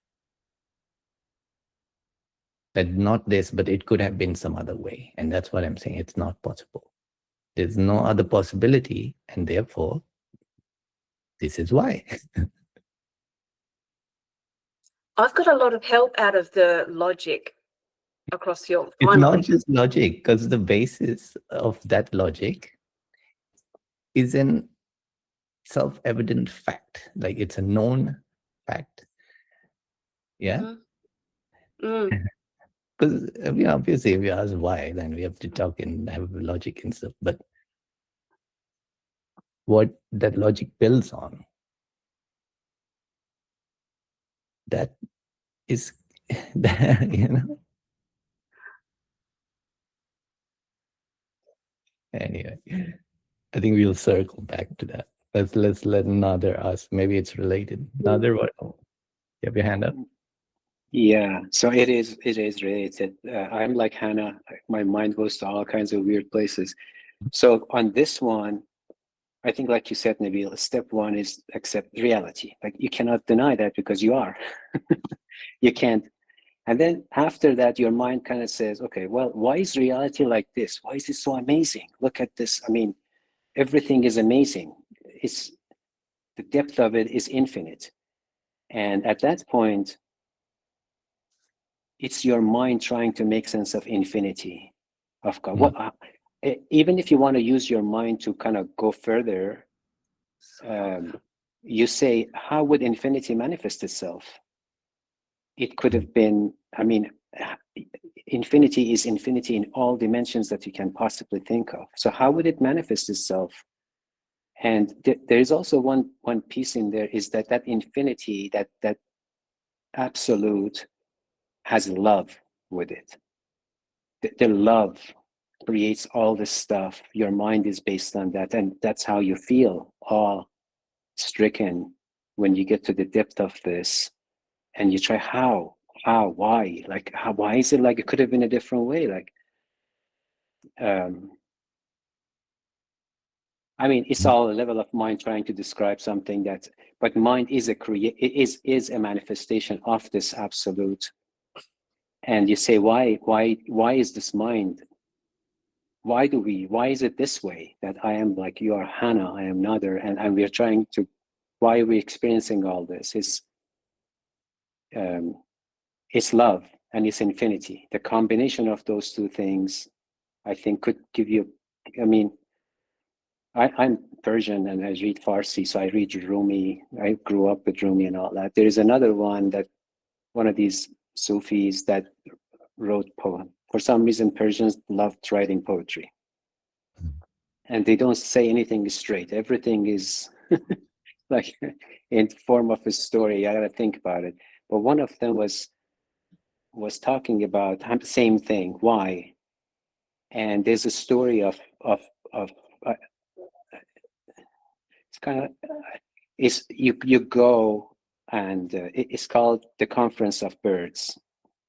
That not this, but it could have been some other way. And that's what I'm saying. It's not possible. There's no other possibility, and therefore, this is why. I've got a lot of help out of the logic across your It's finally. not just logic, because the basis of that logic is an self-evident fact. Like it's a known fact. Yeah. Because obviously, if you ask why, then we have to talk and have logic and stuff. But what that logic builds on, that is, Anyway, I think we'll circle back to that. Let's let Nader ask. Maybe it's related. Nader, what? Oh, you have your hand up? Yeah, so it is related. I'm like Hannah, my mind goes to all kinds of weird places. So on this one, I think like you said, Nabil, step one is accept reality. Like you cannot deny that because you are. You can't. And then after that, your mind kind of says, okay, well, why is reality like this? Why is it so amazing? Look at this. I mean, everything is amazing. It's the depth of it is infinite. And at that point, it's your mind trying to make sense of infinity of God. What, even if you want to use your mind to kind of go further, you say, how would infinity manifest itself? It could have been, I mean, infinity is infinity in all dimensions that you can possibly think of. So how would it manifest itself? And there is also one piece in there is that infinity, that absolute has love with it. The love creates all this stuff. Your mind is based on that. And that's how you feel awe-stricken when you get to the depth of this and you try why? Like, why is it like it could have been a different way? Like, I mean, it's all a level of mind trying to describe something that, but mind is is a manifestation of this absolute. And you say, why is this mind? Why is it this way? That I am like, you are Hannah, I am Nader, and we're trying to, why are we experiencing all this? It's love and it's infinity. The combination of those two things, I think, could give you, I mean, I'm Persian and I read Farsi, so I read Rumi. I grew up with Rumi and all that. There is another one of these Sufis that wrote poem. For some reason, Persians loved writing poetry. And they don't say anything straight. Everything is like in form of a story. I gotta think about it. But one of them was talking about the same thing, why. And there's a story of kind of is you go and it's called the Conference of Birds.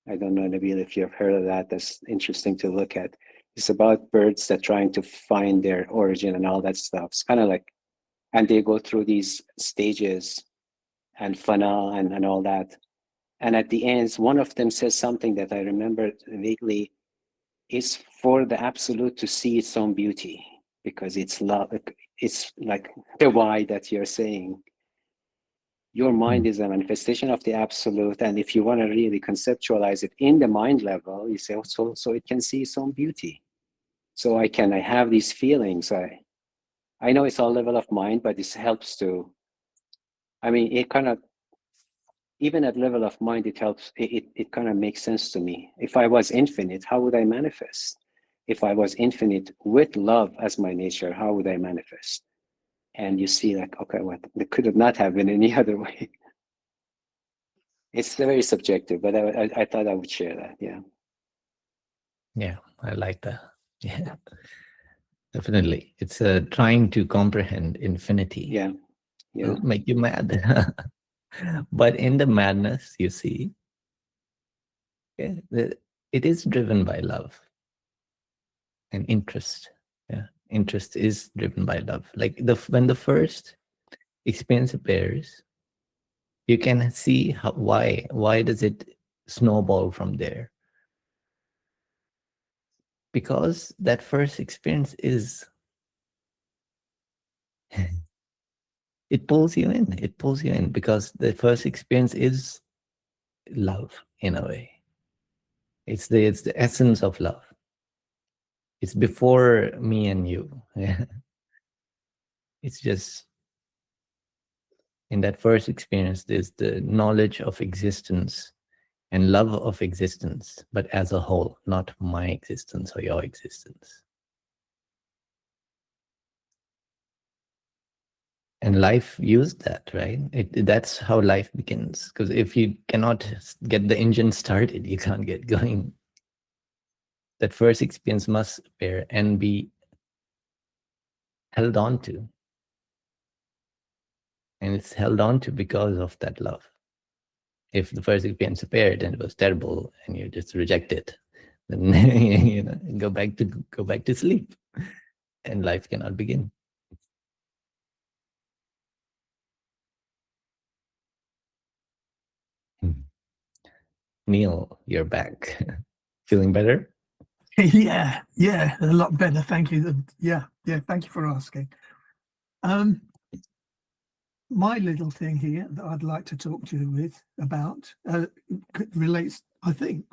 I don't know, Nabil, if you've heard of that. That's interesting to look at. It's about birds that trying to find their origin and all that stuff. It's kind of like, and they go through these stages and funnel and all that. And at the end, one of them says something that I remember vaguely. It's for the absolute to see its own beauty, because it's love. It's like the why that you're saying. Your mind is a manifestation of the absolute, and if you want to really conceptualize it in the mind level, you say, so it can see its own beauty. So I have these feelings. I know it's all level of mind, but this helps to. I mean, it kind of, even at level of mind, it helps. It kind of makes sense to me. If I was infinite, how would I manifest? If I was infinite with love as my nature, how would I manifest? And you see, like, okay, what, it could have not have been any other way. It's very subjective, but I thought I would share that. Yeah. Yeah, I like that. Yeah, definitely. It's trying to comprehend infinity. Yeah. Yeah. It'll make you mad. But in the madness, you see, yeah, it is driven by love and interest. Yeah, interest is driven by love. Like when the first experience appears, you can see why does it snowball from there? Because that first experience is it pulls you in. It pulls you in because the first experience is love in a way. It's the essence of love. It's before me and you. Yeah. It's just in that first experience, there's the knowledge of existence and love of existence, but as a whole, not my existence or your existence. And life used that, right? That's how life begins. Because if you cannot get the engine started, you can't get going. That first experience must appear and be held on to. And it's held on to because of that love. If the first experience appeared and it was terrible and you just reject it, then go back to sleep, and life cannot begin. Neil, you're back. Feeling better? Yeah, a lot better. Thank you. Yeah, thank you for asking. My little thing here that I'd like to talk to you about relates, I think,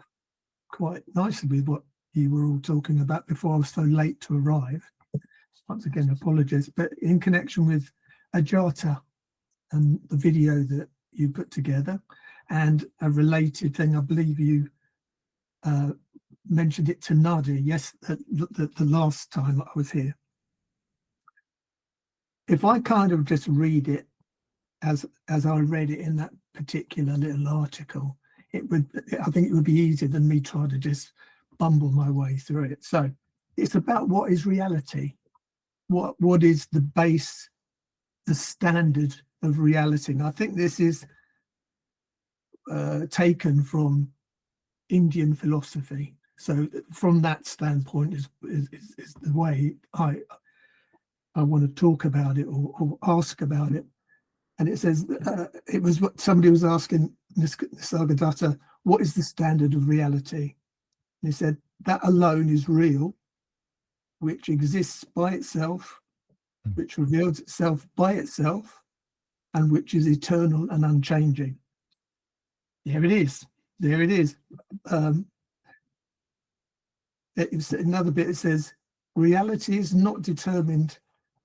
quite nicely with what you were all talking about before I was so late to arrive. Once again, apologies, but in connection with Ajata and the video that you put together, and a related thing, I believe you mentioned it to Nadia, yes, the last time I was here. If I kind of just read it as I read it in that particular little article, I think it would be easier than me trying to just bumble my way through it. So it's about what is reality, what is the base, the standard of reality. And I think this is taken from Indian philosophy. So from that standpoint is the way I want to talk about it or ask about it. And it says, it was what somebody was asking Nisargadatta, what is the standard of reality? And he said, that alone is real, which exists by itself, which reveals itself by itself, and which is eternal and unchanging. There it is. There it is. Another bit, it says, reality is not determined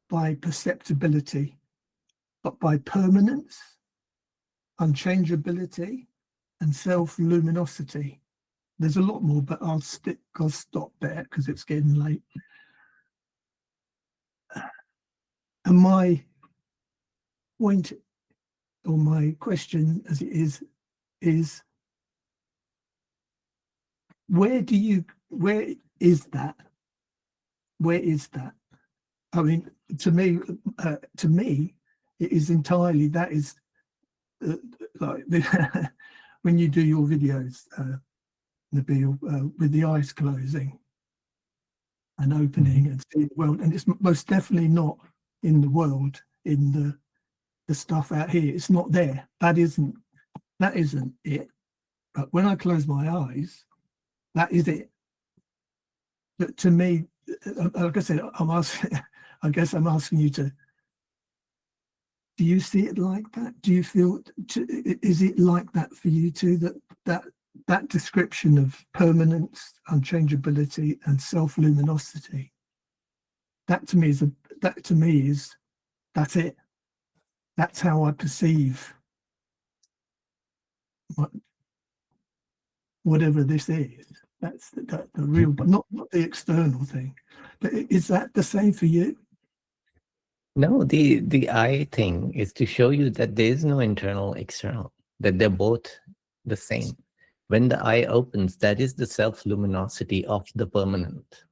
by perceptibility, but by permanence, unchangeability, and self-luminosity. There's a lot more, but I'll stop there because it's getting late. And my point, or my question as it is where is that? Where is that? I mean, to me, It is entirely, that is like when you do your videos, Nabil, with the eyes closing and opening and seeing the world, and it's most definitely not in the world, in the stuff out here. It's not there. That isn't it. But when I close my eyes, that is it. But to me, like I said, I guess I'm asking you to, do you see it like that? Do you feel, is it like that for you too, that description of permanence, unchangeability, and self-luminosity? That to me is that's it. That's how I perceive whatever this is. That's the real, but not the external thing. But is that the same for you? No, the I thing is to show you that there is no internal, external, that they're both the same. When the eye opens, that is the self-luminosity of the permanent.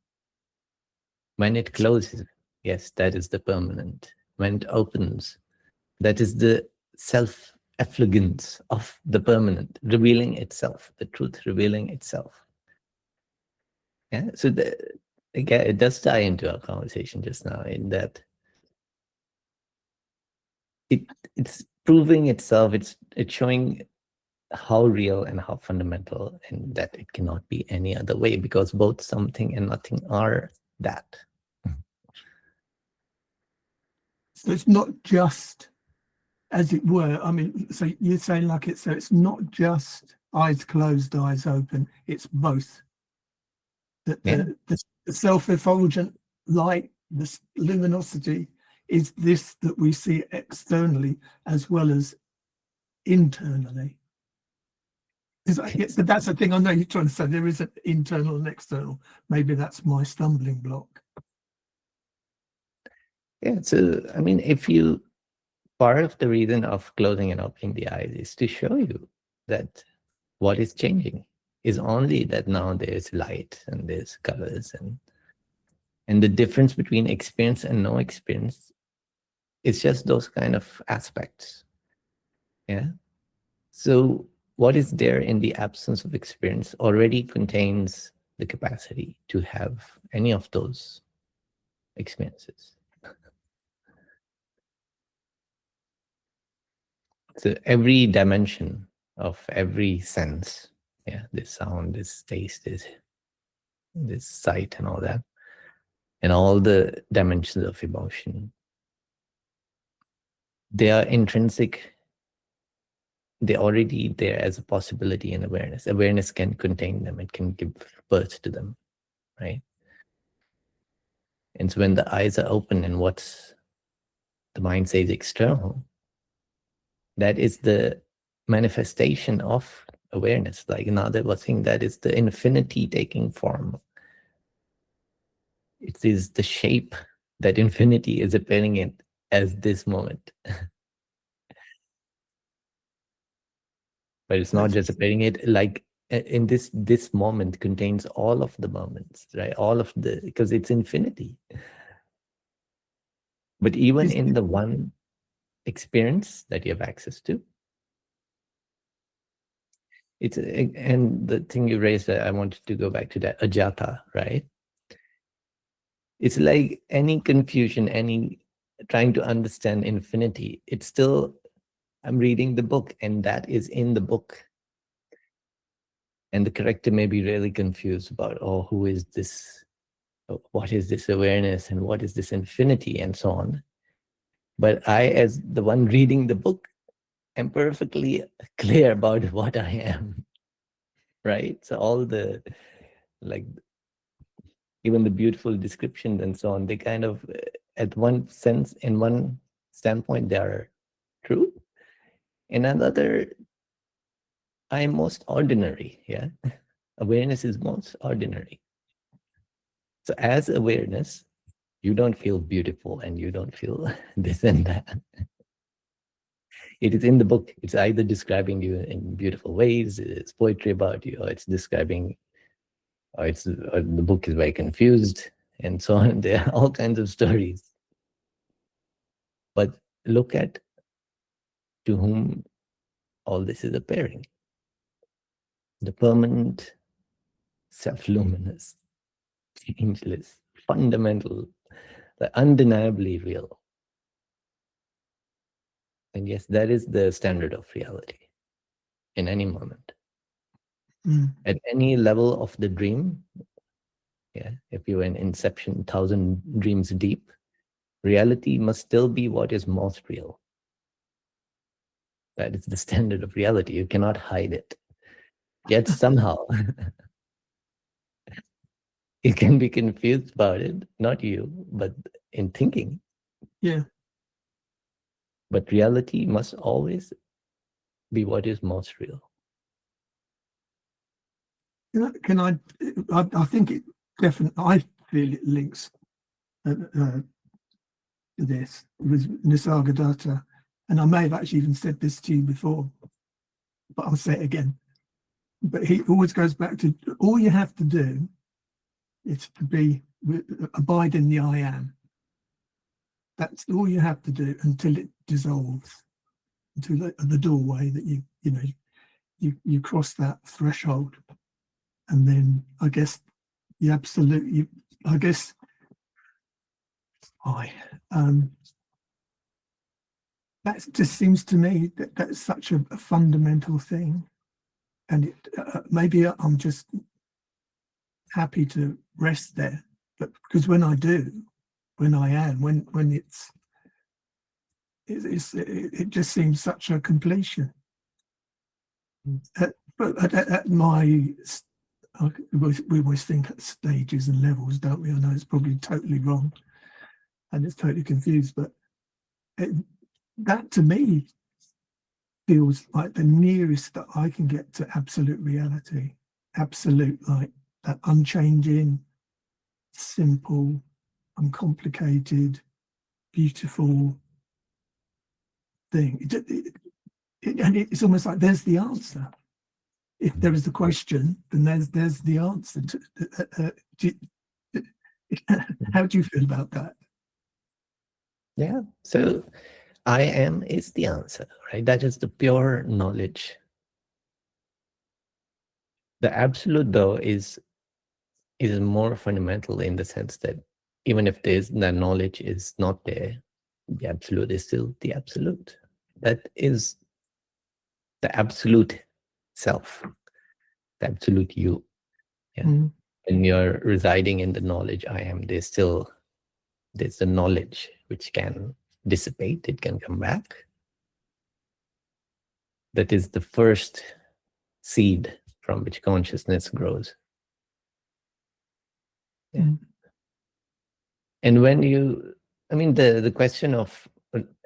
When it closes, yes, that is the permanent. When it opens, that is the self-effulgence of the permanent, revealing itself, the truth revealing itself. Yeah, so again, it does tie into our conversation just now in that it's proving itself, it's showing how real and how fundamental, and that it cannot be any other way, because both something and nothing are that. So it's not just, as it were, I mean, so you're saying like it's, so it's not just eyes closed, eyes open, it's both. That the self-effulgent light, this luminosity, is this that we see externally as well as internally. So that's the thing. I know you're trying to say there is an internal and external. Maybe that's my stumbling block. Yeah, so I mean, part of the reason of closing and opening the eyes is to show you that what is changing is only that now there's light and there's colors, and the difference between experience and no experience is just those kind of aspects. Yeah. So what is there in the absence of experience already contains the capacity to have any of those experiences. So every dimension of every sense, yeah, this sound, this taste, this sight and all that, and all the dimensions of emotion, they are intrinsic. They're already there as a possibility in awareness. Awareness can contain them. It can give birth to them, right? And so when the eyes are open and what's the mind says external, that is the manifestation of awareness. Like another was saying, that is the infinity taking form. It is the shape that infinity is appearing in as this moment. But it's not just appearing it, like in this moment contains all of the moments, right? All of the, because it's infinity. But even in the one experience that you have access to, it's, and the thing you raised, I wanted to go back to that, ajata, right? It's like any confusion, any trying to understand infinity, it's still, I'm reading the book and that is in the book. And the character may be really confused about, oh, who is this? What is this awareness and what is this infinity and so on. But I, as the one reading the book, am perfectly clear about what I am, right? So all the, like, even the beautiful descriptions and so on, they kind of, at one sense, in one standpoint, they are true. In another, I am most ordinary, yeah? Awareness is most ordinary. So as awareness, you don't feel beautiful and you don't feel this and that. It is in the book. It's either describing you in beautiful ways, it's poetry about you, or it's describing, or the book is very confused and so on. There are all kinds of stories. But look at to whom all this is appearing. The permanent, self-luminous, changeless, fundamental, the undeniably real. And yes, that is the standard of reality in any moment. At any level of the dream, yeah, if you're in inception, 1,000 dreams deep, reality must still be what is most real. That is the standard of reality. You cannot hide it. Yet somehow you can be confused about it, not you, but in thinking. Yeah. But reality must always be what is most real. Can I think it definitely, I feel it links this with Nisargadatta, and I may have actually even said this to you before, but I'll say it again. But he always goes back to, all you have to do is to abide in the I am. That's all you have to do until it dissolves, until the doorway that you cross that threshold, and then I guess the absolute. I guess that just seems to me that that's such a fundamental thing, and maybe I'm just happy to rest there, but because when I am, when it just seems such a completion. But at my, we always think at stages and levels, don't we? I know it's probably totally wrong and it's totally confused, but that to me feels like the nearest that I can get to absolute reality, absolute, like that unchanging, simple, uncomplicated, beautiful thing. And it's almost like there's the answer. If there is a question, then there's the answer. How do you feel about that? Yeah, so I am is the answer, right? That is the pure knowledge. The absolute, though, is more fundamental in the sense that even if the knowledge is not there, the absolute is still the absolute. That is the absolute self, the absolute you. Yeah. When you're residing in the knowledge I am, there's the knowledge which can dissipate, it can come back. That is the first seed from which consciousness grows. Yeah. And when the question of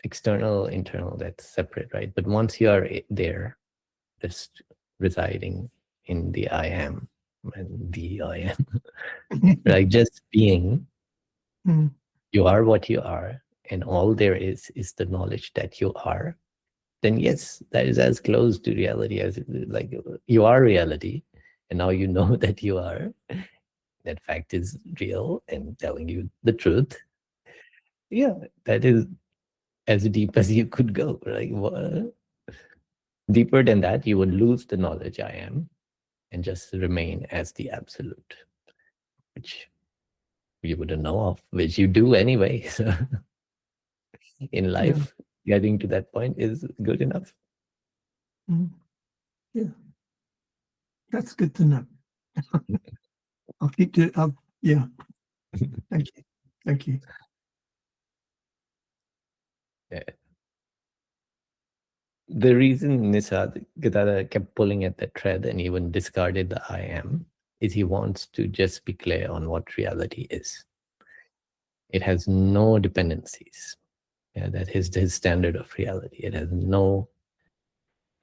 external, internal, that's separate, right? But once you are there, just residing in the I am, and the I am, like just being, you are what you are, and all there is the knowledge that you are, then yes, that is as close to reality as like you are reality, and now you know that you are. That fact is real and telling you the truth. Yeah, that is as deep as you could go. Like what? Deeper than that, you would lose the knowledge I am and just remain as the absolute, which you wouldn't know of, which you do anyway. So in life, getting to that point is good enough. Yeah, that's good to know. I'll keep doing. Yeah, thank you. Yeah. The reason Nisargadatta kept pulling at that thread and even discarded the I am is he wants to just be clear on what reality is. It has no dependencies. Yeah, that is his standard of reality. It has no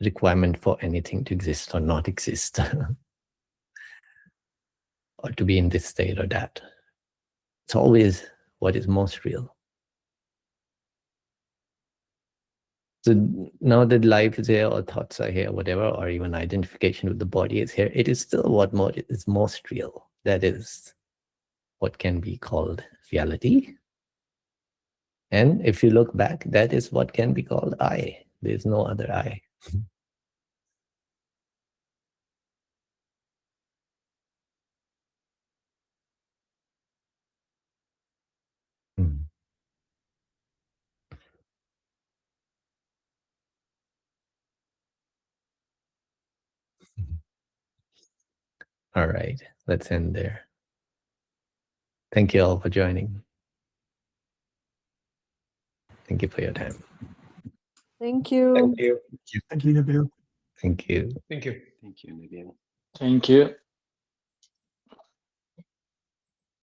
requirement for anything to exist or not exist, or to be in this state or that. It's always what is most real. So now that life is here, or thoughts are here, whatever, or even identification with the body is here, it is still what is most real. That is what can be called reality. And if you look back, that is what can be called I. There is no other I. All right, let's end there. Thank you all for joining. Thank you for your time. Thank you. Thank you. Thank you, Nabil. Thank you. Thank you. Thank you, Nabil. Thank you.